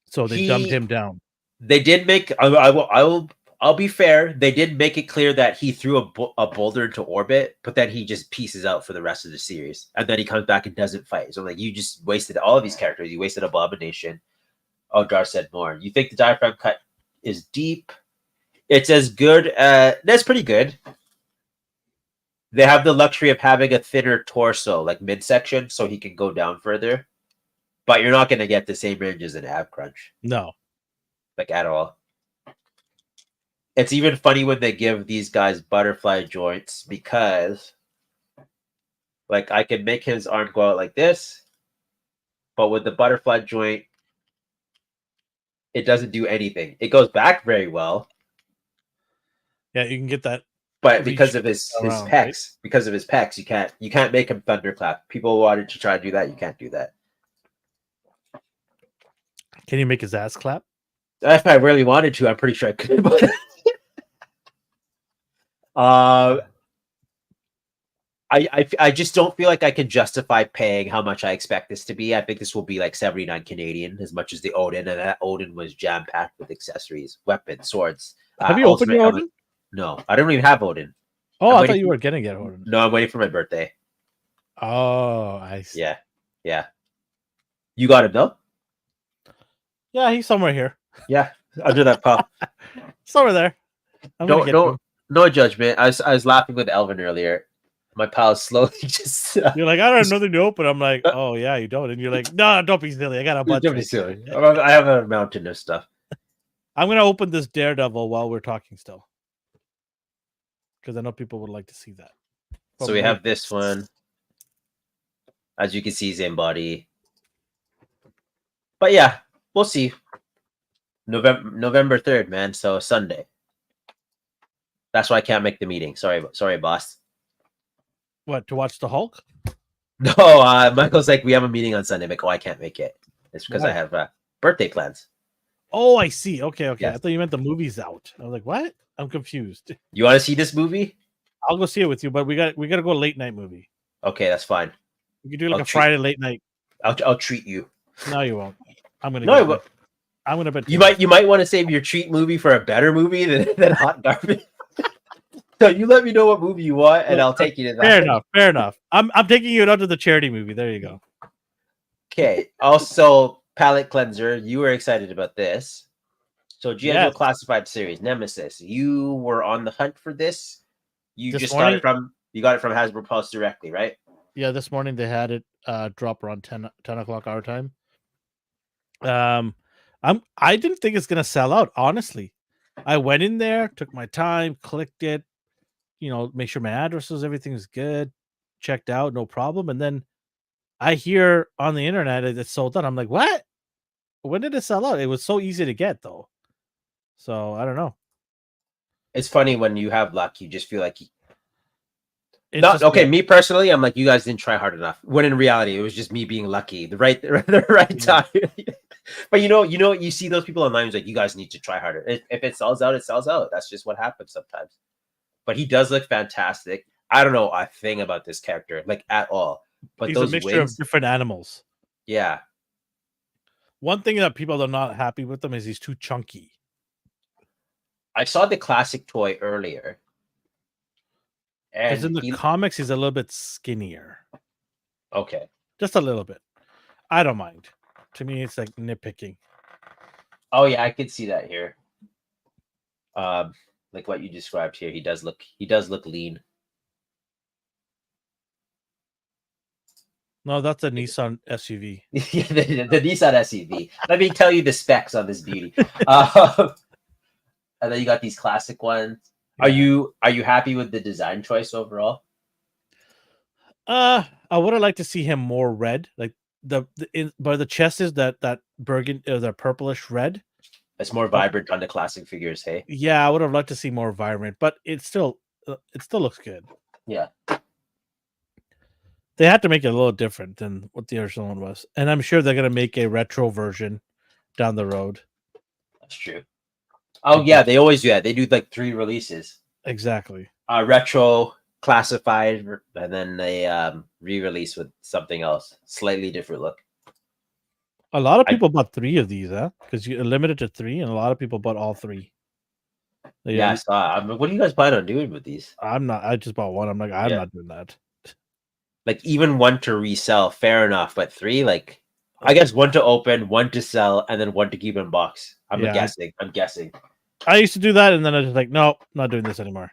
So they dumbed him down. They did make. I'll be fair. They did make it clear that he threw a boulder into orbit, but then he just pieces out for the rest of the series, and then he comes back and doesn't fight. So like, you just wasted all of these characters. You wasted Abomination. Oh, Dar said more. You think the diaphragm cut is deep? It's as good. That's pretty good. They have the luxury of having a thinner torso, like midsection, so he can go down further. But you're not going to get the same range as an ab crunch, No. like at all. It's even funny when they give these guys butterfly joints because, like, I can make his arm go out like this, but with the butterfly joint, it doesn't do anything. It goes back very well, Yeah, you can get that. but Reach because of his around, pecs, right? because of his pecs, you can't make him thunderclap. People wanted to try to do that. You can't do that. Can you make his ass clap? If I really wanted to, I'm pretty sure I could. But I just don't feel like I can justify paying how much I expect this to be. I think this will be like 79 Canadian, as much as the Odin, and that Odin was jam packed with accessories, weapons, swords. Have you opened your Odin? No, I don't even have Odin. Oh, I thought you were getting it, Odin. No, I'm waiting for my birthday. Oh, I see. Yeah. You got him though? Yeah, he's somewhere here. Yeah, under that pop. Somewhere there. No judgment. I was laughing with Elvin earlier. My pal slowly just. You're like, I don't have nothing to open. I'm like, oh yeah, you don't, and you're like, no, don't be silly. I got a bunch. Don't be silly. I have a mountain of stuff. I'm gonna open this Daredevil while we're talking still, because I know people would like to see that. So we have this one. As you can see, same body. But yeah, we'll see. November 3rd, man. So Sunday. That's why I can't make the meeting. Sorry, boss. What, to watch the Hulk? No, Michael's like, we have a meeting on Sunday. I'm like, oh, I can't make it. It's because I have birthday plans. Oh, I see. Okay. Yes. I thought you meant the movie's out. I was like, what? I'm confused. You want to see this movie? I'll go see it with you, but we got to go late night movie. Okay, that's fine. We can do like Friday late night. I'll treat you. No, you won't. I'm gonna. No, I'm gonna bet you might want to save your treat movie for a better movie than Hot Garbage. So you let me know what movie you want, and I'll take you to that. Fair enough. I'm taking you out to the charity movie. There you go. Okay. Also, palette cleanser. You were excited about this. So G.I. Joe Classified Series Nemesis. You were on the hunt for this. You got it from Hasbro Pulse directly, right? Yeah, this morning they had it drop around 10 o'clock our time. I didn't think it's gonna sell out, honestly. I went in there, took my time, clicked it, make sure my addresses, everything's good, checked out, no problem. And then I hear on the internet it's sold out. I'm like, what? When did it sell out? It was so easy to get though. So I don't know. It's funny when you have luck, you just feel like me personally, I'm like, you guys didn't try hard enough. When in reality, it was just me being lucky, the right time. But you see those people online who's like, you guys need to try harder. If it sells out, it sells out. That's just what happens sometimes. But he does look fantastic. I don't know a thing about this character, like at all. But he's those a mixture of different animals. Yeah. One thing that people are not happy with him is he's too chunky. I saw the classic toy earlier. Because in the comics, he's a little bit skinnier. Okay. Just a little bit. I don't mind. To me, it's like nitpicking. Oh yeah, I could see that here. Like what you described here, he does look lean. No, that's a Nissan SUV. the Nissan SUV. Let me tell you the specs on this beauty. And then you got these classic ones. Yeah. Are you happy with the design choice overall? I would have liked to see him more red, like but the chest is that burgundy, the purplish red. It's more vibrant on the classic figures, hey? Yeah, I would have liked to see more vibrant, but it still looks good. Yeah. They had to make it a little different than what the original one was. And I'm sure they're going to make a retro version down the road. That's true. Oh, yeah, they always do that. They do like 3 releases. Exactly. Retro, classified, and then they re-release with something else. Slightly different look. A lot of people bought 3 of these, huh? Because you're limited to 3, and a lot of people bought all 3. Yeah, I saw. What do you guys plan on doing with these? I just bought 1. I'm like, I'm not doing that. Like, even 1 to resell, fair enough. But 3, like, I guess 1 to open, 1 to sell, and then 1 to keep in box. I'm guessing. I used to do that, and then I was like, no, not doing this anymore.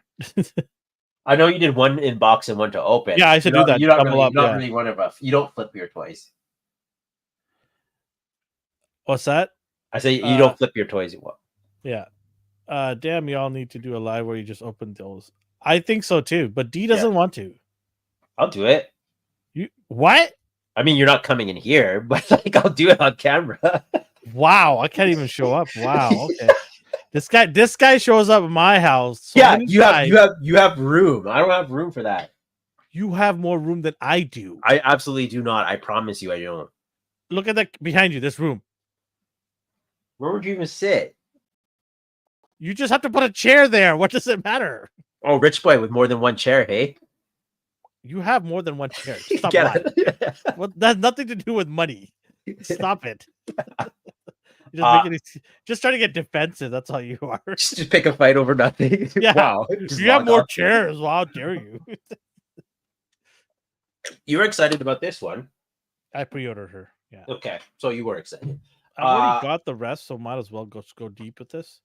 I know you did one in box and one to open. Yeah, I used to do that. You're not Double really, up. not Yeah. really one of us. You don't flip your toys. What's that? I say you don't flip your toys. Yeah. Damn, y'all need to do a live where you just open those. I think so too, but D doesn't want to. I'll do it. You what? I mean, you're not coming in here, but like I'll do it on camera. Wow, I can't even show up. Wow. Okay. This guy shows up at my house. So Yeah, you have room. I don't have room for that. You have more room than I do. I absolutely do not. I promise you, I don't. Look at that behind you. This room. Where would you even sit? You just have to put a chair there. What does it matter? Oh, rich boy with more than one chair, hey? You have more than one chair. Stop lying. Well, that has nothing to do with money. Stop it. Just trying to get defensive. That's all you are. Just pick a fight over nothing. Yeah. Wow. You have more chairs. Well, how dare you? You were excited about this one. I pre-ordered her. Yeah. Okay, so you were excited. I've already got the rest, so might as well go deep with this.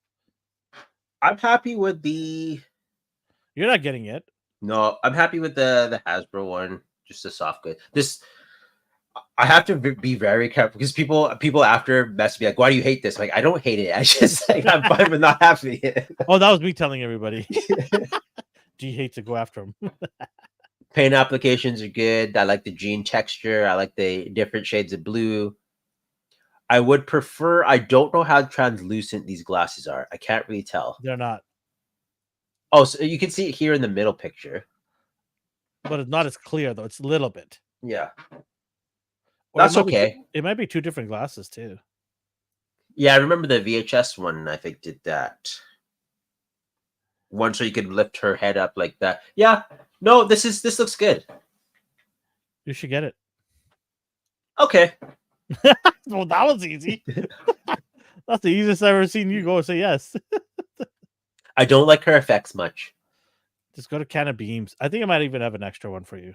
I'm happy with the. You're not getting it. No, I'm happy with the Hasbro one. Just a soft good. This. I have to be very careful because people after mess me like, why do you hate this? Like, I don't hate it. I just like I'm fine with not having it. Oh, that was me telling everybody. G hates to go after him. Paint applications are good. I like the jean texture. I like the different shades of blue. I would prefer. I don't know how translucent these glasses are. I can't really tell. They're not. Oh, so you can see it here in the middle picture. But it's not as clear though. It's a little bit. Yeah. Or That's okay. It might be two different glasses too. Yeah, I remember the VHS one, I think, did that. One so you could lift her head up like that. Yeah. No, this looks good. You should get it. Okay. Well, that was easy. That's the easiest I've ever seen you go and say yes. I don't like her effects much. Just go to Can of Beams. I think I might even have an extra one for you.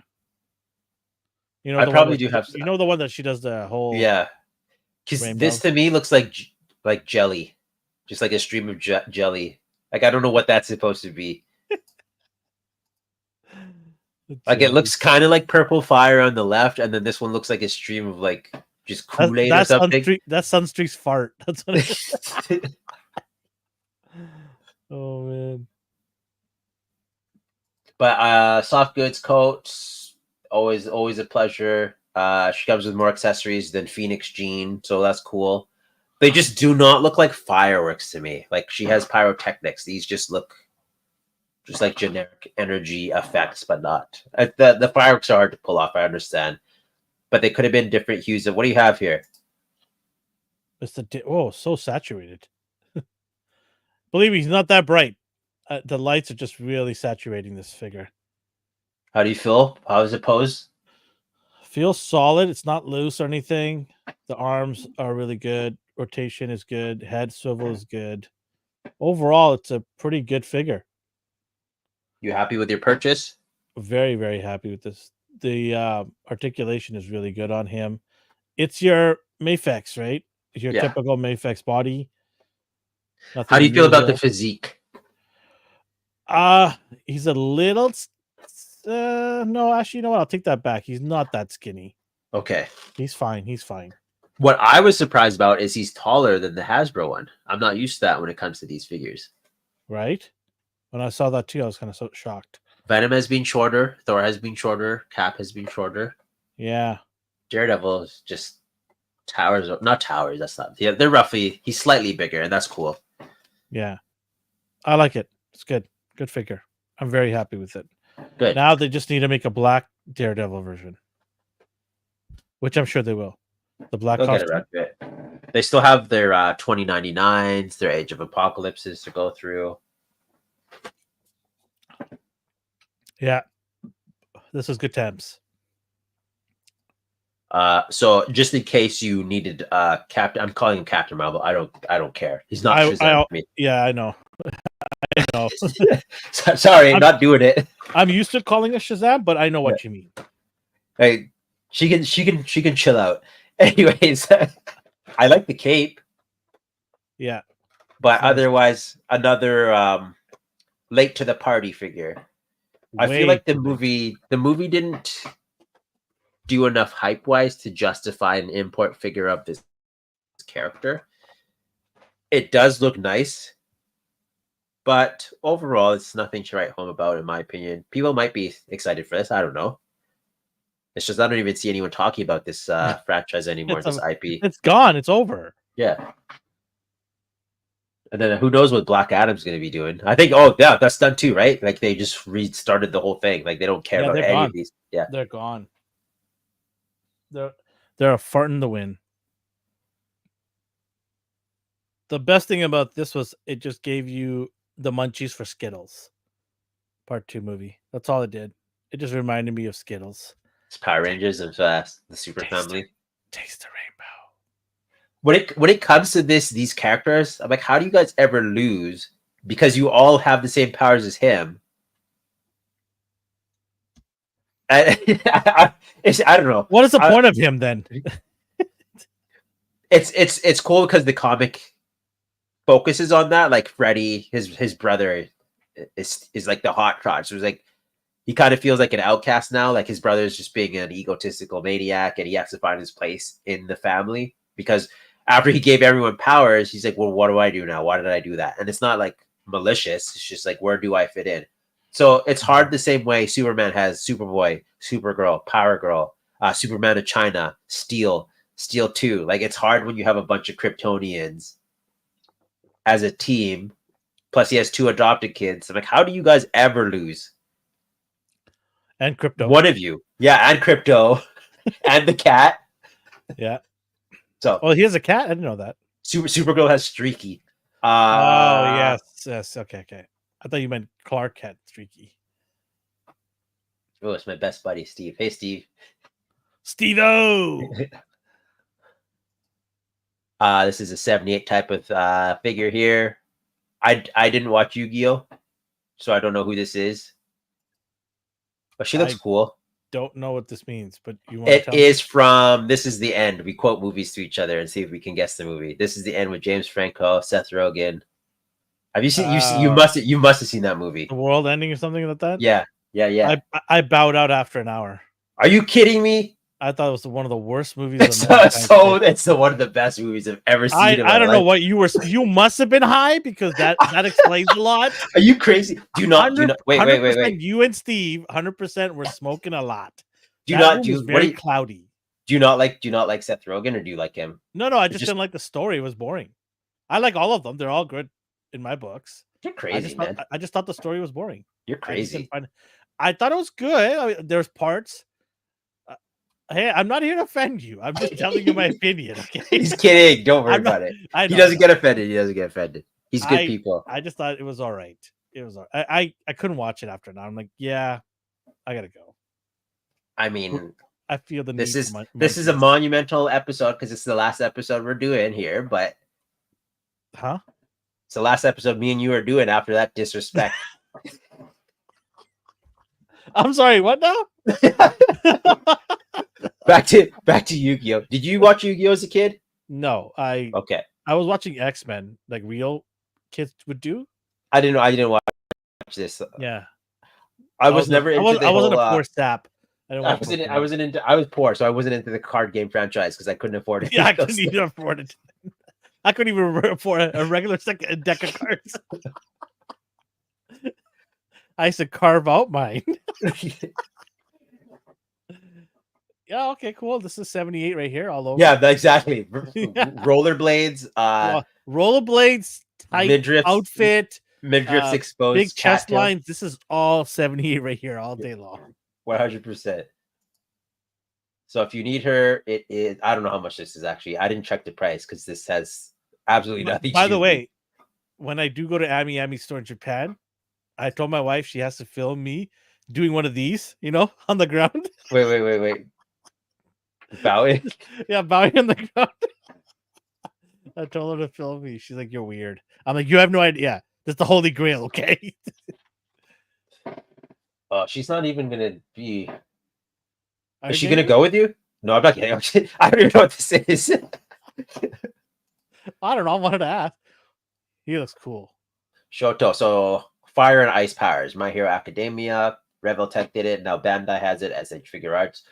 You know, I probably do have. You know the one that she does the whole. Yeah, because this to me looks like jelly, just like a stream of jelly. Like I don't know what that's supposed to be. Like it looks kind of like purple fire on the left, and then this one looks like a stream of like just Kool-Aid or something. That's Sunstreak's fart. That's what it is. Oh man. But soft goods coats, always a pleasure. She comes with more accessories than Phoenix Jean, so that's cool. They just do not look like fireworks to me. Like she has pyrotechnics. These just look just like generic energy effects, but not. The fireworks are hard to pull off, I understand. But they could have been different hues. What do you have here? It's so saturated. Believe me, he's not that bright. The lights are just really saturating this figure. How do you feel? How is it posed? Feels solid. It's not loose or anything. The arms are really good. Rotation is good. Head swivel is good. Overall, it's a pretty good figure. You happy with your purchase? Very, very happy with this. The articulation is really good on him. It's your Mafex, right? Your typical Mafex body. Nothing How do you feel about the physique? He's a little. No, actually, you know what? I'll take that back. He's not that skinny. Okay. He's fine. He's fine. What I was surprised about is he's taller than the Hasbro one. I'm not used to that when it comes to these figures. Right? When I saw that too, I was kind of so shocked. Venom has been shorter. Thor has been shorter. Cap has been shorter. Yeah. Daredevil is just towers. Not towers. That's not. Yeah, they're roughly. He's slightly bigger, and that's cool. Yeah. I like it. It's good. Good figure. I'm very happy with it. Good. Now they just need to make a black Daredevil version, which I'm sure they will. The black costume. They still have their 2099s, their Age of Apocalypses to go through. Yeah, this is good times. So just in case you needed Captain, I'm calling him Captain Marvel. I don't care. He's not Shazam for me. Yeah, I know. I know. Sorry, I'm not doing it. I'm used to calling it Shazam, but I know what you mean. Hey, she can chill out. Anyways, I like the cape. Yeah. But nice. otherwise, another late to the party figure. I feel Way like the too late. movie didn't do enough hype wise to justify an import figure of this character. It does look nice, but overall, it's nothing to write home about, in my opinion. People might be excited for this. I don't know. It's just I don't even see anyone talking about this franchise anymore. It's This a, IP. it's gone. It's over. Yeah. And then who knows what Black Adam's going to be doing? I think. Oh, yeah, that's done too, right? Like they just restarted the whole thing. Like they don't care Yeah, about they're any of gone. these. Yeah. They're gone. They're a fart in the wind. The best thing about this was it just gave you the munchies for Skittles. Part 2 movie. That's all it did. It just reminded me of Skittles. It's Power Rangers and the Super Family. Taste the rainbow. When it comes to these characters, I'm like, how do you guys ever lose? Because you all have the same powers as him. I don't know. What is the point of him then? It's cool because the comic focuses on that. Like Freddy, his brother is like the hot crotch. So it's like he kind of feels like an outcast now. Like his brother is just being an egotistical maniac, and he has to find his place in the family because after he gave everyone powers, he's like, well, what do I do now? Why did I do that? And it's not like malicious. It's just like, where do I fit in? So it's hard the same way Superman has Superboy, Supergirl, Power Girl, Superman of China, Steel 2. Like it's hard when you have a bunch of Kryptonians as a team. Plus he has 2 adopted kids. I'm like, how do you guys ever lose? And Crypto. One of you. Yeah, and Crypto. And the cat. Yeah. So he has a cat? I didn't know that. Supergirl has Streaky. Oh yes. Okay. I thought you meant Clark Kent Streaky. Oh, it's my best buddy, Steve. Hey, Steve. Steve-O! This is a 78 type of figure here. I didn't watch Yu-Gi-Oh! So I don't know who this is. But she looks cool. Don't know what this means, but you want to tell is me? From This Is the End. We quote movies to each other and see if we can guess the movie. This Is the End with James Franco, Seth Rogen. Have you seen you must have seen that movie. The world ending or something like that? Yeah. I bowed out after an hour. Are you kidding me? I thought it was one of the worst movies. It's one of the best movies I've ever seen. I don't know what you were. You must have been high because that explains a lot. Are you crazy? Do not wait. You and Steve, 100% were smoking a lot. Very cloudy. Do you not like Seth Rogen or do you like him? No, I just didn't like the story. It was boring. I like all of them. They're all good in my books. You're crazy, man. I just thought the story was boring. You're crazy. I thought it was good. I mean, there's parts. Hey, I'm not here to offend you. I'm just telling you my opinion. Okay? He's kidding. Don't worry about it. He doesn't get offended. He's good people. I just thought it was all right. It was all right. I couldn't watch it after now. I'm like, yeah, I gotta go. I mean, I feel the this is a monumental episode because it's the last episode we're doing here. But it's the last episode me and you are doing after that disrespect. I'm sorry. What now? Back to Yu-Gi-Oh! Did you watch Yu-Gi-Oh! As a kid? No, I was watching X-Men, like real kids would do. I didn't watch this. Yeah, I was never into the I wasn't a poor sap. I was poor, so I wasn't into the card game franchise because I couldn't afford it. Yeah, I couldn't even afford it. I couldn't even afford a regular deck of cards. I used to carve out mine. Yeah, okay, cool. This is 78 right here, all over. Yeah, exactly. Rollerblades, rollerblades, tight midriffs, outfit, midriffs exposed, big chest lines. This is all 78 right here, all day long. 100%. So if you need her, it is. I don't know how much this is actually. I didn't check the price because this has absolutely nothing. By the way, when I do go to Ami store in Japan, I told my wife she has to film me doing one of these, on the ground. Wait. Bowing? Yeah, bowing on the ground. I told her to film me. She's like, you're weird. I'm like, you have no idea. That's the Holy Grail, okay? She's not even going to be... Is she going to go with you? No, I'm not kidding. I don't even know what this is. I don't know. I wanted to ask. He looks cool. Shoto. So fire and ice powers. My Hero Academia, Reveltech did it. Now Bandai has it as Figure Arts.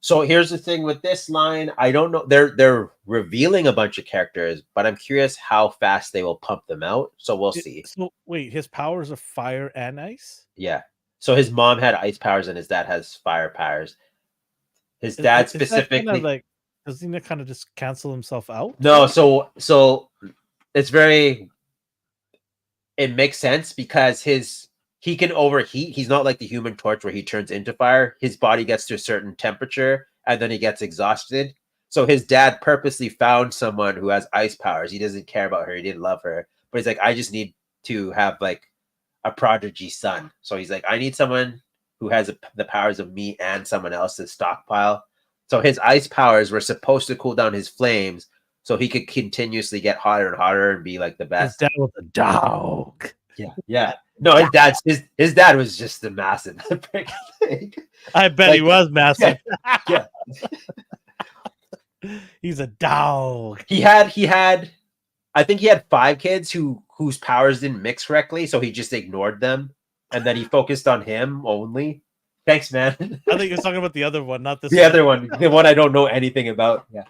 So here's the thing with this line. I don't know. They're revealing a bunch of characters, but I'm curious how fast they will pump them out. So we'll see. So wait, his powers are fire and ice? Yeah. So his mom had ice powers and his dad has fire powers. His dad Is that kind of specifically. like, doesn't he kind of just cancel himself out? No, so it's very. It makes sense because he can overheat. He's not like the Human Torch where he turns into fire. His body gets to a certain temperature and then he gets exhausted. So his dad purposely found someone who has ice powers. He doesn't care about her. He didn't love her, but he's like, I just need to have like a prodigy son. So he's like, I need someone who has the powers of me and someone else's stockpile. So his ice powers were supposed to cool down his flames so he could continuously get hotter and hotter and be like the His best. dad was a dog. Yeah. No, his dad was just a massive thing. I bet he was massive. Yeah. He's a dog. He had I think he had 5 kids whose powers didn't mix correctly, so he just ignored them and then he focused on him only. Thanks, man. I think you're talking about the other one, not this The other one, the one I don't know anything about. Yeah.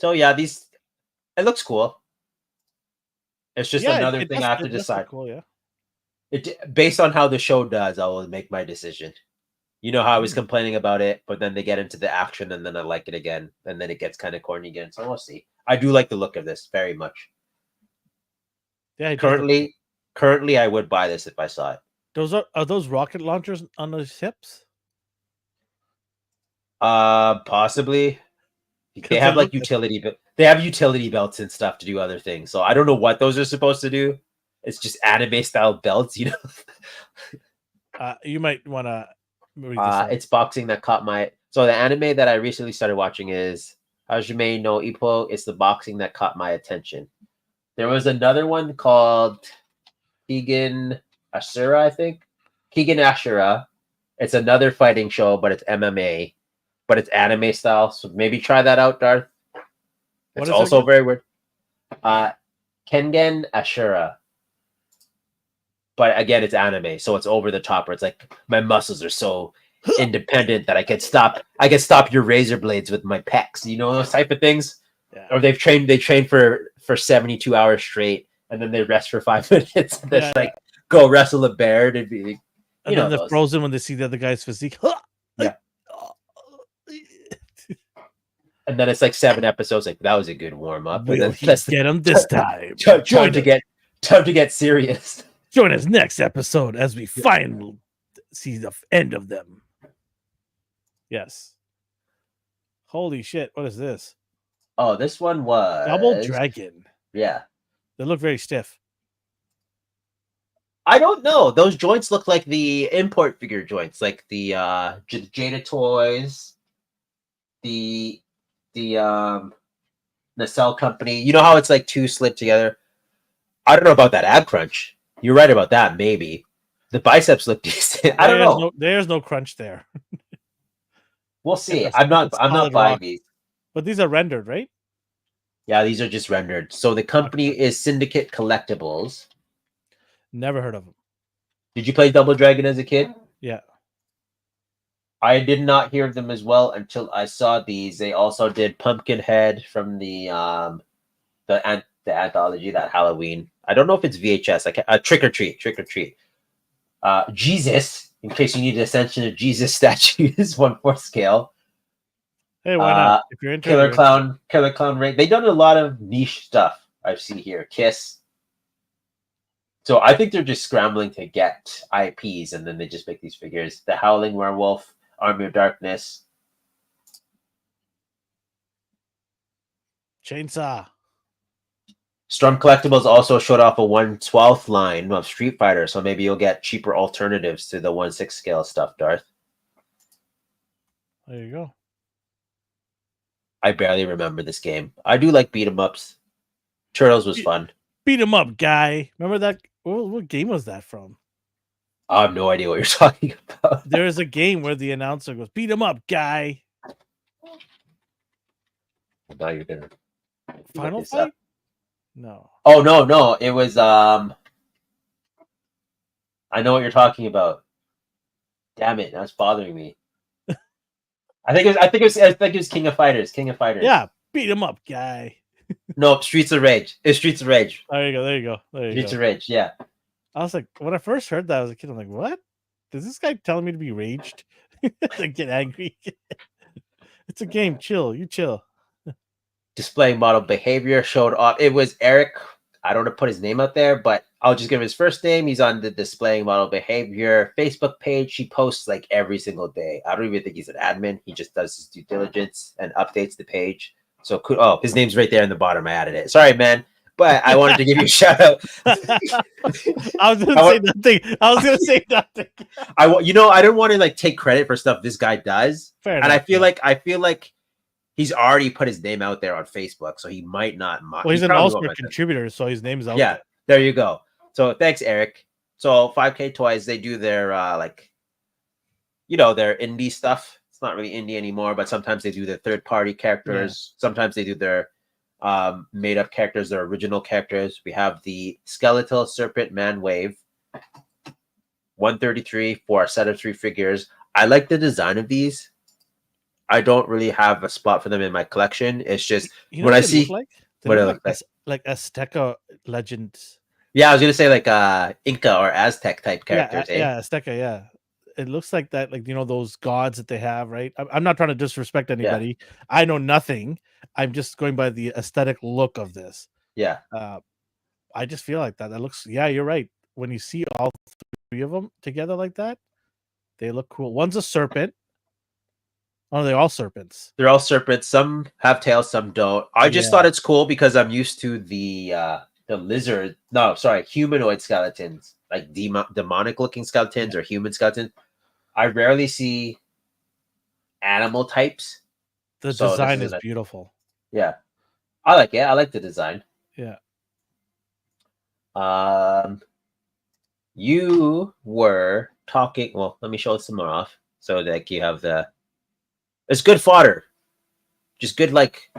So yeah, it looks cool. It's just another thing I have to decide. Cool, yeah. Based on how the show does, I will make my decision. You know how I was complaining about it, but then they get into the action and then I like it again, and then it gets kind of corny again. So we'll see. I do like the look of this very much. Yeah. Currently, I would buy this if I saw it. Are those rocket launchers on those hips? Possibly. They have like they have utility belts and stuff to do other things. So I don't know what those are supposed to do. It's just anime style belts, you know. You might want to. It's boxing that caught my. So the anime that I recently started watching is Hajime no Ippo. It's the boxing that caught my attention. There was another one called Keegan Ashura, I think. Keegan Ashura. It's another fighting show, but it's MMA. But it's anime style, so maybe try that out, Darth. It's also very weird. Kengen Ashura. But again, it's anime, so it's over the top. Where it's like my muscles are so independent that I could stop your razor blades with my pecs. You know those type of things. Yeah. Or they train for 72 hours straight, and then they rest for 5 minutes. And then like go wrestle a bear and be. And then they're frozen when they see the other guy's physique. Yeah. And then it's like 7 episodes. Like that was a good warm up. Let's get him this time. Time to get serious. Join us next episode as we finally see the end of them. Yes. Holy shit! What is this? Oh, this one was Double Dragon. Yeah, they look very stiff. I don't know. Those joints look like the import figure joints, like the Jada Toys, the Nacelle Company. You know how it's like 2 slid together? I don't know about that ab crunch. You're right about that, maybe. The biceps look decent. I don't know. There's no crunch there. We'll see. I'm not buying these. But these are rendered, right? Yeah, these are just rendered. So the company is Syndicate Collectibles. Never heard of them. Did you play Double Dragon as a kid? Yeah. I did not hear of them as well until I saw these. They also did Pumpkinhead from the anthology, that Halloween. I don't know if it's VHS. Trick or Treat. Jesus, in case you need an Ascension of Jesus statue, is 1/4 scale. Hey, why not? If you're into Killer Clown Ray. They've done a lot of niche stuff. I've seen here. Kiss. So I think they're just scrambling to get IPs, and then they just make these figures. The Howling Werewolf, Army of Darkness, Chainsaw. Storm Collectibles also showed off a 1/12 line of Street Fighter, so maybe you'll get cheaper alternatives to the 1/6 scale stuff, Darth. There you go. I barely remember this game. I do like beat 'em ups. Turtles was fun. Beat 'em up, guy. Remember that? What game was that from? I have no idea what you're talking about. There is a game where the announcer goes, "Beat 'em up, guy." Now you're gonna Final Fight? No. Oh no, it was I know what you're talking about. Damn it, that's bothering me. I think it was King of Fighters. King of Fighters. Yeah, beat him up, guy. No, Streets of Rage. It's Streets of Rage. There you go. There you go. There you Streets go. of Rage, yeah. I was like, when I first heard that, I was a kid. I'm like, what? Is this guy telling me to be raged? To get angry? It's a game. Chill. You chill. Displaying model behavior showed off. It was Eric. I don't want to put his name out there, but I'll just give him his first name. He's on the displaying model behavior Facebook page. He posts like every single day. I don't even think he's an admin. He just does his due diligence and updates the page. So, oh, his name's right there in the bottom. I added it. Sorry, man. But I wanted to give you a shout out. I was gonna say nothing. I was gonna say nothing. I didn't want to like take credit for stuff this guy does. Fair and enough, I feel like he's already put his name out there on Facebook, so he might not. Well, he's an All-Star contributor, so his name's out there. There you go. So thanks, Eric. So 5K Toys, they do their their indie stuff. It's not really indie anymore, but sometimes they do their third-party characters. Yeah. Sometimes they do their made-up characters, their original characters. We have the Skeletal Serpent Man Wave, 133 for a set of 3 figures. I like the design of these. I don't really have a spot for them in my collection. It's just when I see what it looks like Azteca legends. Yeah, I was gonna say like Inca or Aztec type characters. Yeah, Azteca. Yeah, it looks like that. Like those gods that they have, right? I'm not trying to disrespect anybody. Yeah. I know nothing. I'm just going by the aesthetic look of this. Yeah. I just feel like that. That looks. Yeah, you're right. When you see all 3 of them together like that, they look cool. One's a serpent. Oh, they're all serpents. They're all serpents. Some have tails, some don't. I just thought it's cool because I'm used to the lizard. No, sorry, humanoid skeletons, like demonic looking skeletons or human skeletons. I rarely see animal types. The design is beautiful. Yeah, I like it. I like the design. Yeah. You were talking. Well, let me show some more off so that you have the. It's good fodder, just good like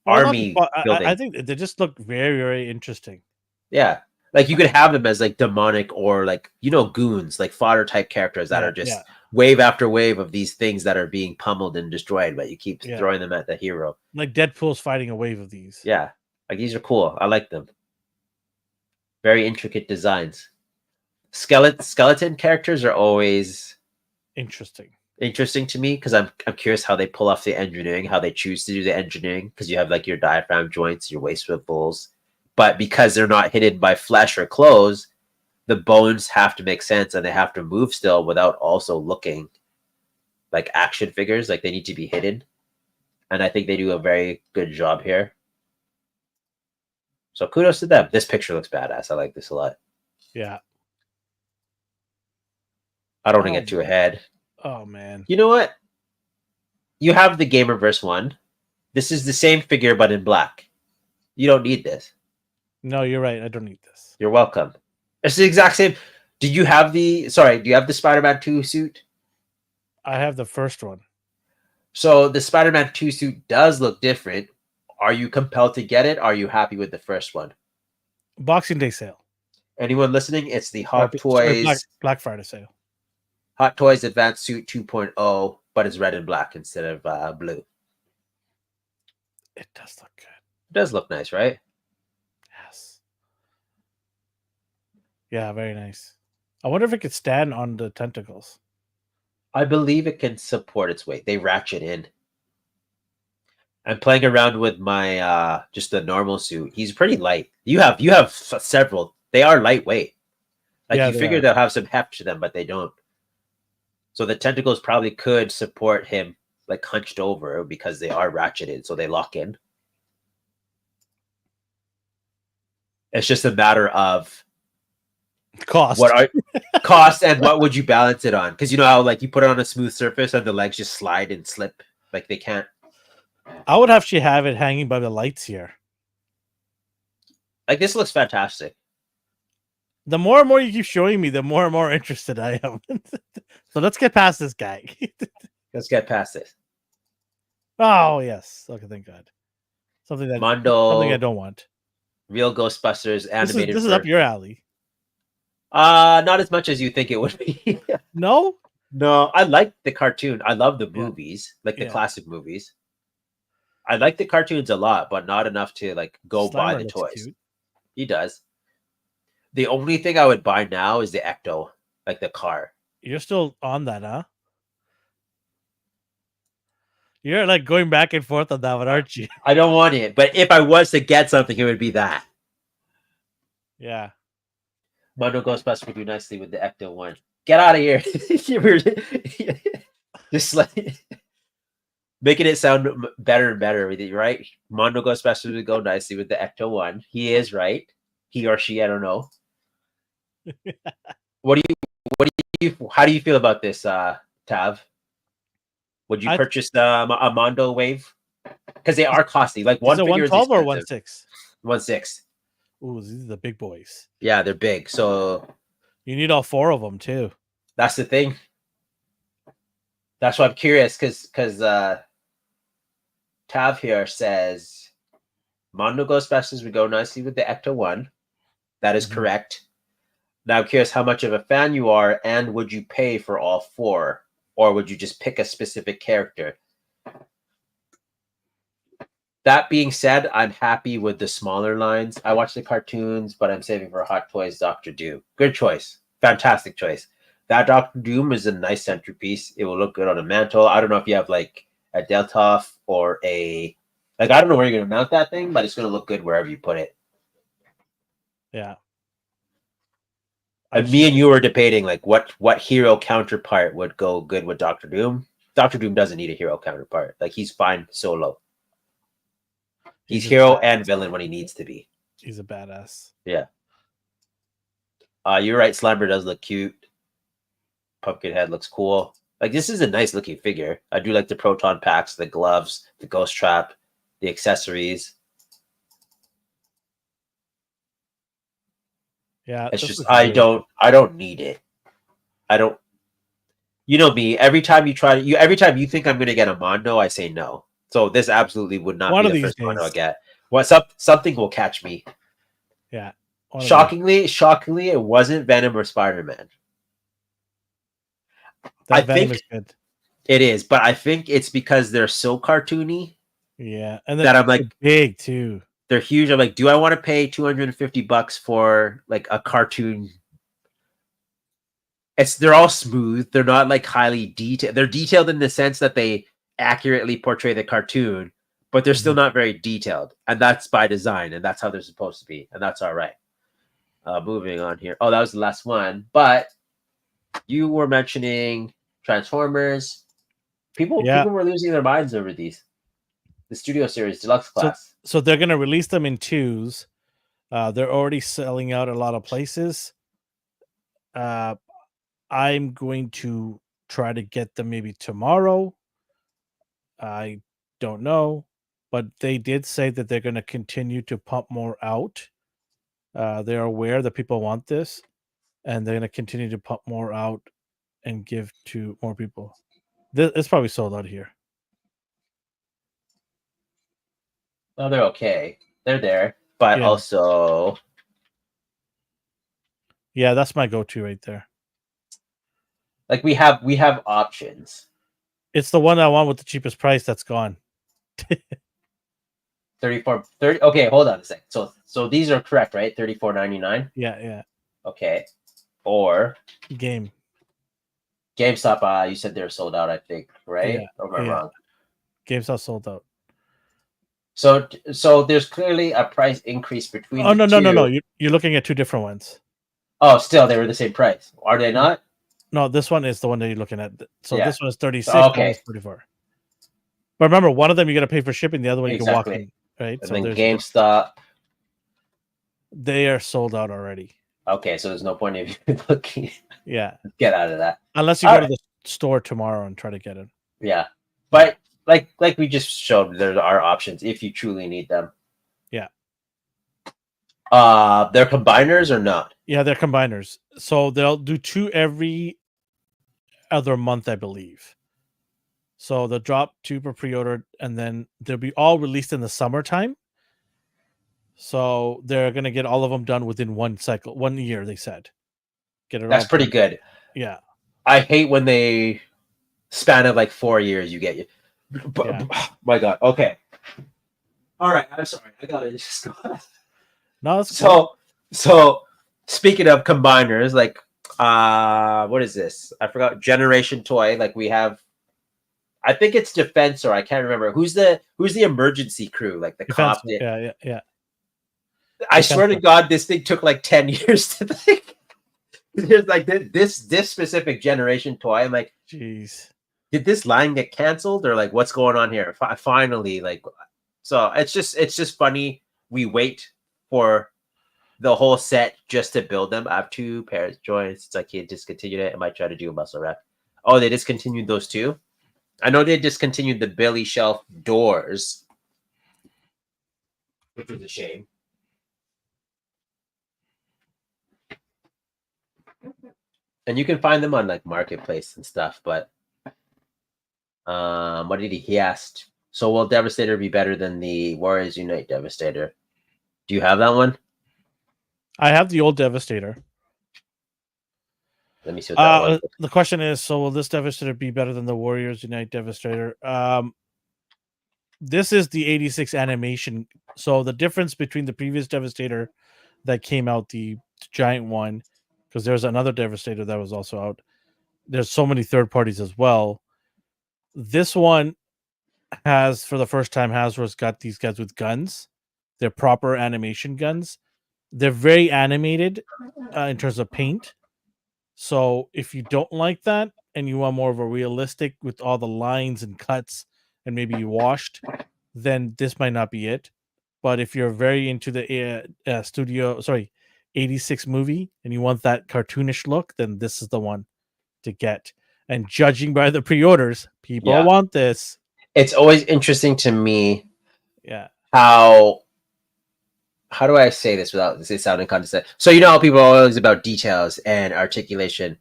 army building. I think they just look very, very interesting. Yeah, like you could have them as like demonic or like goons, like fodder type characters that are just wave after wave of these things that are being pummeled and destroyed, but you keep throwing them at the hero. Like Deadpool's fighting a wave of these. Yeah, like these are cool. I like them. Very intricate designs. Skeleton characters are always interesting to me because I'm curious how they pull off the engineering, how they choose to do the engineering, because you have like your diaphragm joints, your waist swivels, but because they're not hidden by flesh or clothes, the bones have to make sense and they have to move still without also looking like action figures. Like they need to be hidden, and I think they do a very good job here. So kudos to them. This picture looks badass. I like this a lot. Yeah. I don't want to get too ahead. Oh man. You know what? You have the Gamerverse one. This is the same figure but in black. You don't need this. No, you're right. I don't need this. You're welcome. It's the exact same. Do you have the Spider-Man 2 suit? I have the first one. So the Spider-Man 2 suit does look different. Are you compelled to get it? Are you happy with the first one? Boxing Day sale. Anyone listening? It's the Hot Toys Black Friday sale. Hot Toys Advanced Suit 2.0, but it's red and black instead of blue. It does look good. It does look nice, right? Yes. Yeah, very nice. I wonder if it could stand on the tentacles. I believe it can support its weight. They ratchet in. I'm playing around with my just the normal suit. He's pretty light. You have several. They are lightweight. Like you figure they'll have some heft to them, but they don't. So the tentacles probably could support him like hunched over because they are ratcheted, so they lock in. It's just a matter of cost. Cost and what would you balance it on? Because you know how like you put it on a smooth surface and the legs just slide and slip, like they can't. I would actually have it hanging by the lights here. Like this looks fantastic. The more and more you keep showing me, the more and more interested I am. So let's get past this guy. Let's get past this. Oh yes. Okay, thank God. Something I don't want. Real Ghostbusters animated This is up for. your alley. Not as much as you think it would be. No? No, I like the cartoon. I love the Yeah. movies, like the Yeah. classic movies. I like the cartoons a lot, but not enough to like go buy Slimer the looks toys. cute. He does. The only thing I would buy now is the Ecto, like the car. You're still on that, huh? You're like going back and forth on that one, aren't you? I don't want it, but if I was to get something, it would be that. Yeah. Mondo Ghostbusters would do nicely with the Ecto one. Get out of here! Just like making it sound better and better, right? Mondo Ghostbusters would go nicely with the Ecto one. He is right. He or she, I don't know. What do you? How do you feel about this, Tav? Would you purchase a Mondo Wave? Because they are costly. Like Is one it figure is 112 or expensive. 16? 1/6. Ooh, these are the big boys. Yeah, they're big. So you need all 4 of them too. That's the thing. That's why I'm curious, because Tav here says Mondo Ghostbusters would go nicely with the Ecto one. That is correct. Now I'm curious how much of a fan you are, and would you pay for all 4, or would you just pick a specific character? That being said, I'm happy with the smaller lines. I watch the cartoons, but I'm saving for Hot Toys Doctor Doom. Good choice. Fantastic choice. That Doctor Doom is a nice centerpiece. It will look good on a mantle. I don't know if you have like a Deltoff or a... Like, I don't know where you're going to mount that thing, but it's going to look good wherever you put it. Yeah. Me and you were debating like what hero counterpart would go good with Doctor Doom. Doctor Doom doesn't need a hero counterpart. Like, he's fine solo. He's hero and villain when he needs to be. He's a badass. Yeah. You're right. Slimer does look cute. Pumpkinhead looks cool. Like, this is a nice looking figure. I do like the proton packs, the gloves, the ghost trap, the accessories. Yeah. It's just I don't need it. I don't. You know me. Every time you think I'm gonna get a Mondo, I say no. So this absolutely would not be the first Mondo I get. Something will catch me. Yeah. Shockingly, it wasn't Venom or Spider-Man. I think is good. It is, but I think it's because they're so cartoony. Yeah, and that I'm like big too. They're huge. I'm like, do I want to pay $250 for like a cartoon? They're all smooth. They're not like highly detailed. They're detailed in the sense that they accurately portray the cartoon, but they're still not very detailed, and that's by design, and that's how they're supposed to be, and that's all right. Moving on here. Oh, that was the last one, but you were mentioning Transformers. People were losing their minds over these. The Studio Series Deluxe class. So they're going to release them in 2s. They're already selling out a lot of places. I'm going to try to get them maybe tomorrow. I don't know, but they did say that they're going to continue to pump more out. They're aware that people want this, and they're going to continue to pump more out and give to more people. It's probably sold out here. Oh, they're okay. They're there, but also, yeah, that's my go-to right there. Like, we have options. It's the one I want with the cheapest price that's gone. 34 30. Okay, hold on a sec. So these are correct, right? $34.99. Yeah. Okay. Or GameStop. You said they're sold out, I think, right? Yeah. Or am I wrong? GameStop sold out. So there's clearly a price increase between. Oh, no. You're looking at 2 different ones. Oh, still they were the same price. Are they not? No, this one is the one that you're looking at. So this one is 36. Okay. 34. But remember, one of them you got to pay for shipping. The other one you can walk in, right? And so then GameStop. They are sold out already. Okay, so there's no point in you looking. Yeah. Get out of that. Unless you go to the store tomorrow and try to get it. Yeah, but like we just showed, there are options if you truly need them. Yeah. They're combiners or not? Yeah, they're combiners. So they'll do 2 every other month, I believe. So they'll drop 2 per pre-order, and then they'll be all released in the summertime. So they're gonna get all of them done within 1 year. They said, get it That's all pretty done. good. Yeah, I hate when they span of like 4 years. You get you. yeah. My God. Okay. All right. I'm sorry. I gotta just go. No, that's cool. So speaking of combiners, like what is this? I forgot generation toy. Like we have I think it's defense or I can't remember. Who's the emergency crew? Like the Defense. cop did. Yeah. I Defense. swear to God, this thing took like 10 years to think. There's like this specific generation toy. I'm like, Jeez. did this line get canceled or like what's going on here? Finally, like so it's just funny. We wait for the whole set just to build them. I have 2 pairs joints. It's like he discontinued it. I might try to do a muscle rep. Oh, they discontinued those too? I know they discontinued the Billy shelf doors, which was a shame. And you can find them on like Marketplace and stuff, but what did he asked? So will Devastator be better than the Warriors Unite Devastator? Do you have that one? I have the old Devastator. Let me see what that one. The question is, so will this Devastator be better than the Warriors Unite Devastator? This is the 86 animation. So the difference between the previous Devastator that came out, the giant one, because there's another Devastator that was also out. There's so many third parties as well. This one has, for the first time, Hasbro's got these guys with guns. They're proper animation guns. They're very animated in terms of paint. So if you don't like that and you want more of a realistic with all the lines and cuts and maybe you washed, then this might not be it. But if you're very into the 86 movie and you want that cartoonish look, then this is the one to get. And judging by the pre-orders, people want this. It's always interesting to me Yeah. how do I say this without this sounding condescending? So you know how people are always about details and articulation.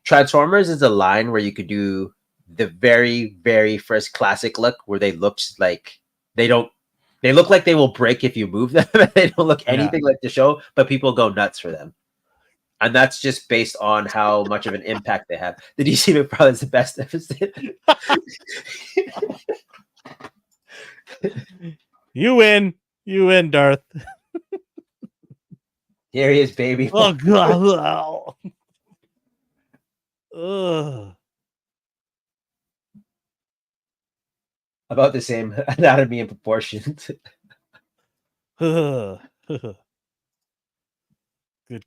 Transformers is a line where you could do the very, very first classic look where they looked like they look like they will break if you move them. They don't look anything like the show, but people go nuts for them. And that's just based on how much of an impact they have. The DC McFarlane is the best episode. You win, Darth. Here he is, baby. Oh God! Ugh. About the same anatomy and proportions. Good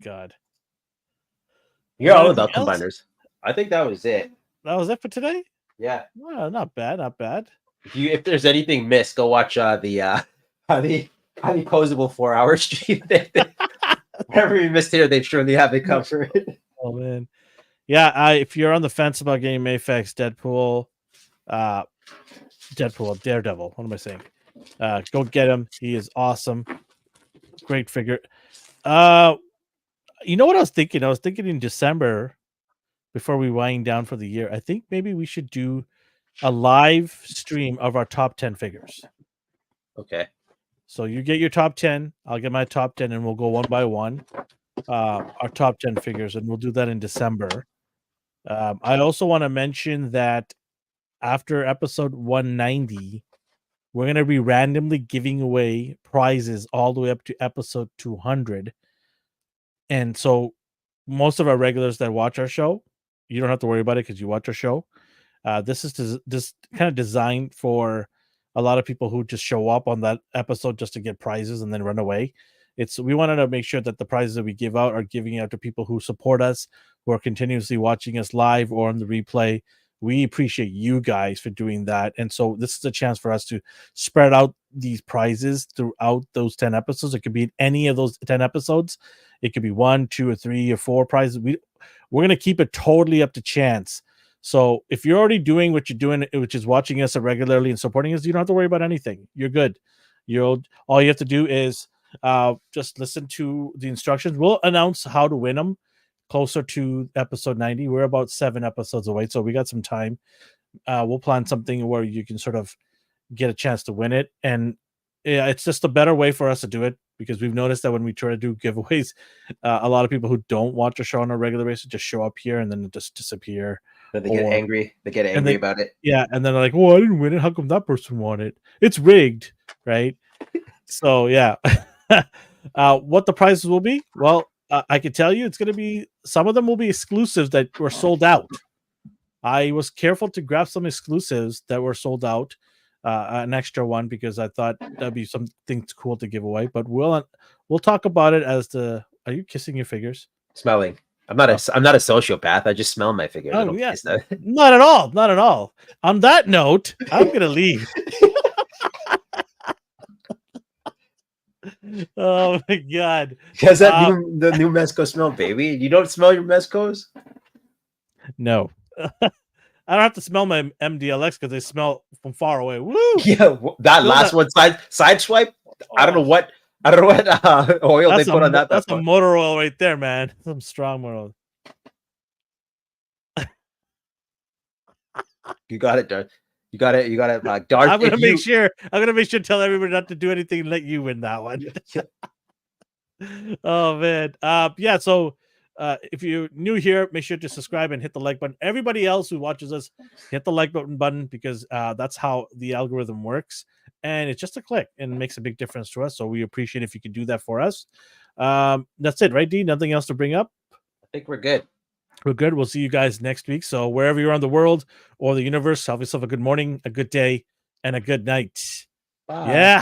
God. You're all about combiners. I think that was it. That was it for today? Yeah. Well, not bad. If there's anything missed, go watch the highly posable 4-hour stream. Whatever you missed here, they surely have it covered. Oh man. Yeah, if you're on the fence about getting Mayfex Daredevil, what am I saying? Go get him. He is awesome. Great figure. You know what I was thinking? I was thinking in December, before we wind down for the year, I think maybe we should do a live stream of our top 10 figures. Okay. So you get your top 10, I'll get my top 10, and we'll go one by one. Our top 10 figures, and we'll do that in December. I also want to mention that after episode 190, we're going to be randomly giving away prizes all the way up to episode 200. And so most of our regulars that watch our show, you don't have to worry about it because you watch our show. This is this kind of designed for a lot of people who just show up on that episode just to get prizes and then run away. We wanted to make sure that the prizes that we give out are giving out to people who support us, who are continuously watching us live or on the replay. We appreciate you guys for doing that. And so this is a chance for us to spread out these prizes throughout those 10 episodes. It could be any of those 10 episodes. It could be 1, 2, or 3, or 4 prizes. We're going to keep it totally up to chance. So if you're already doing what you're doing, which is watching us regularly and supporting us, you don't have to worry about anything. You're good. All you have to do is just listen to the instructions. We'll announce how to win them closer to episode 90. We're about 7 episodes away, so we got some time. We'll plan something where you can sort of get a chance to win it. And yeah, it's just a better way for us to do it because we've noticed that when we try to do giveaways, a lot of people who don't watch the show on a regular basis just show up here and then just disappear. Then they get angry. They get angry about it. Yeah, and then they're like, "Well, I didn't win it. How come that person won it? It's rigged, right?" So yeah, what the prizes will be? Well, I can tell you, it's going to be some of them will be exclusives that were sold out. I was careful to grab some exclusives that were sold out, an extra one because I thought that'd be something cool to give away. But we'll talk about it as the. Are you kissing your figures? Smelling. I'm not a sociopath. I just smell my figures. Oh yeah, not at all. Not at all. On that note, I'm gonna leave. Oh my god! Has that the new Mezco smell, baby? You don't smell your Mezcos? No. I don't have to smell my MDLX because they smell from far away. Woo! Yeah, that last one side swipe. I don't know what oil they put on that. That's a motor oil right there, man. Some strong motor oil. You got it, Darth. You got it. Darth. I'm gonna make sure to tell everybody not to do anything and let you win that one. Oh man. Yeah. So if you're new here, make sure to subscribe and hit the like button. Everybody else who watches us, hit the like button because that's how the algorithm works. And it's just a click and it makes a big difference to us. So we appreciate if you could do that for us. That's it, right, D? Nothing else to bring up? I think we're good. We're good. We'll see you guys next week. So wherever you're in the world or the universe, have yourself a good morning, a good day, and a good night. Bye. Yeah.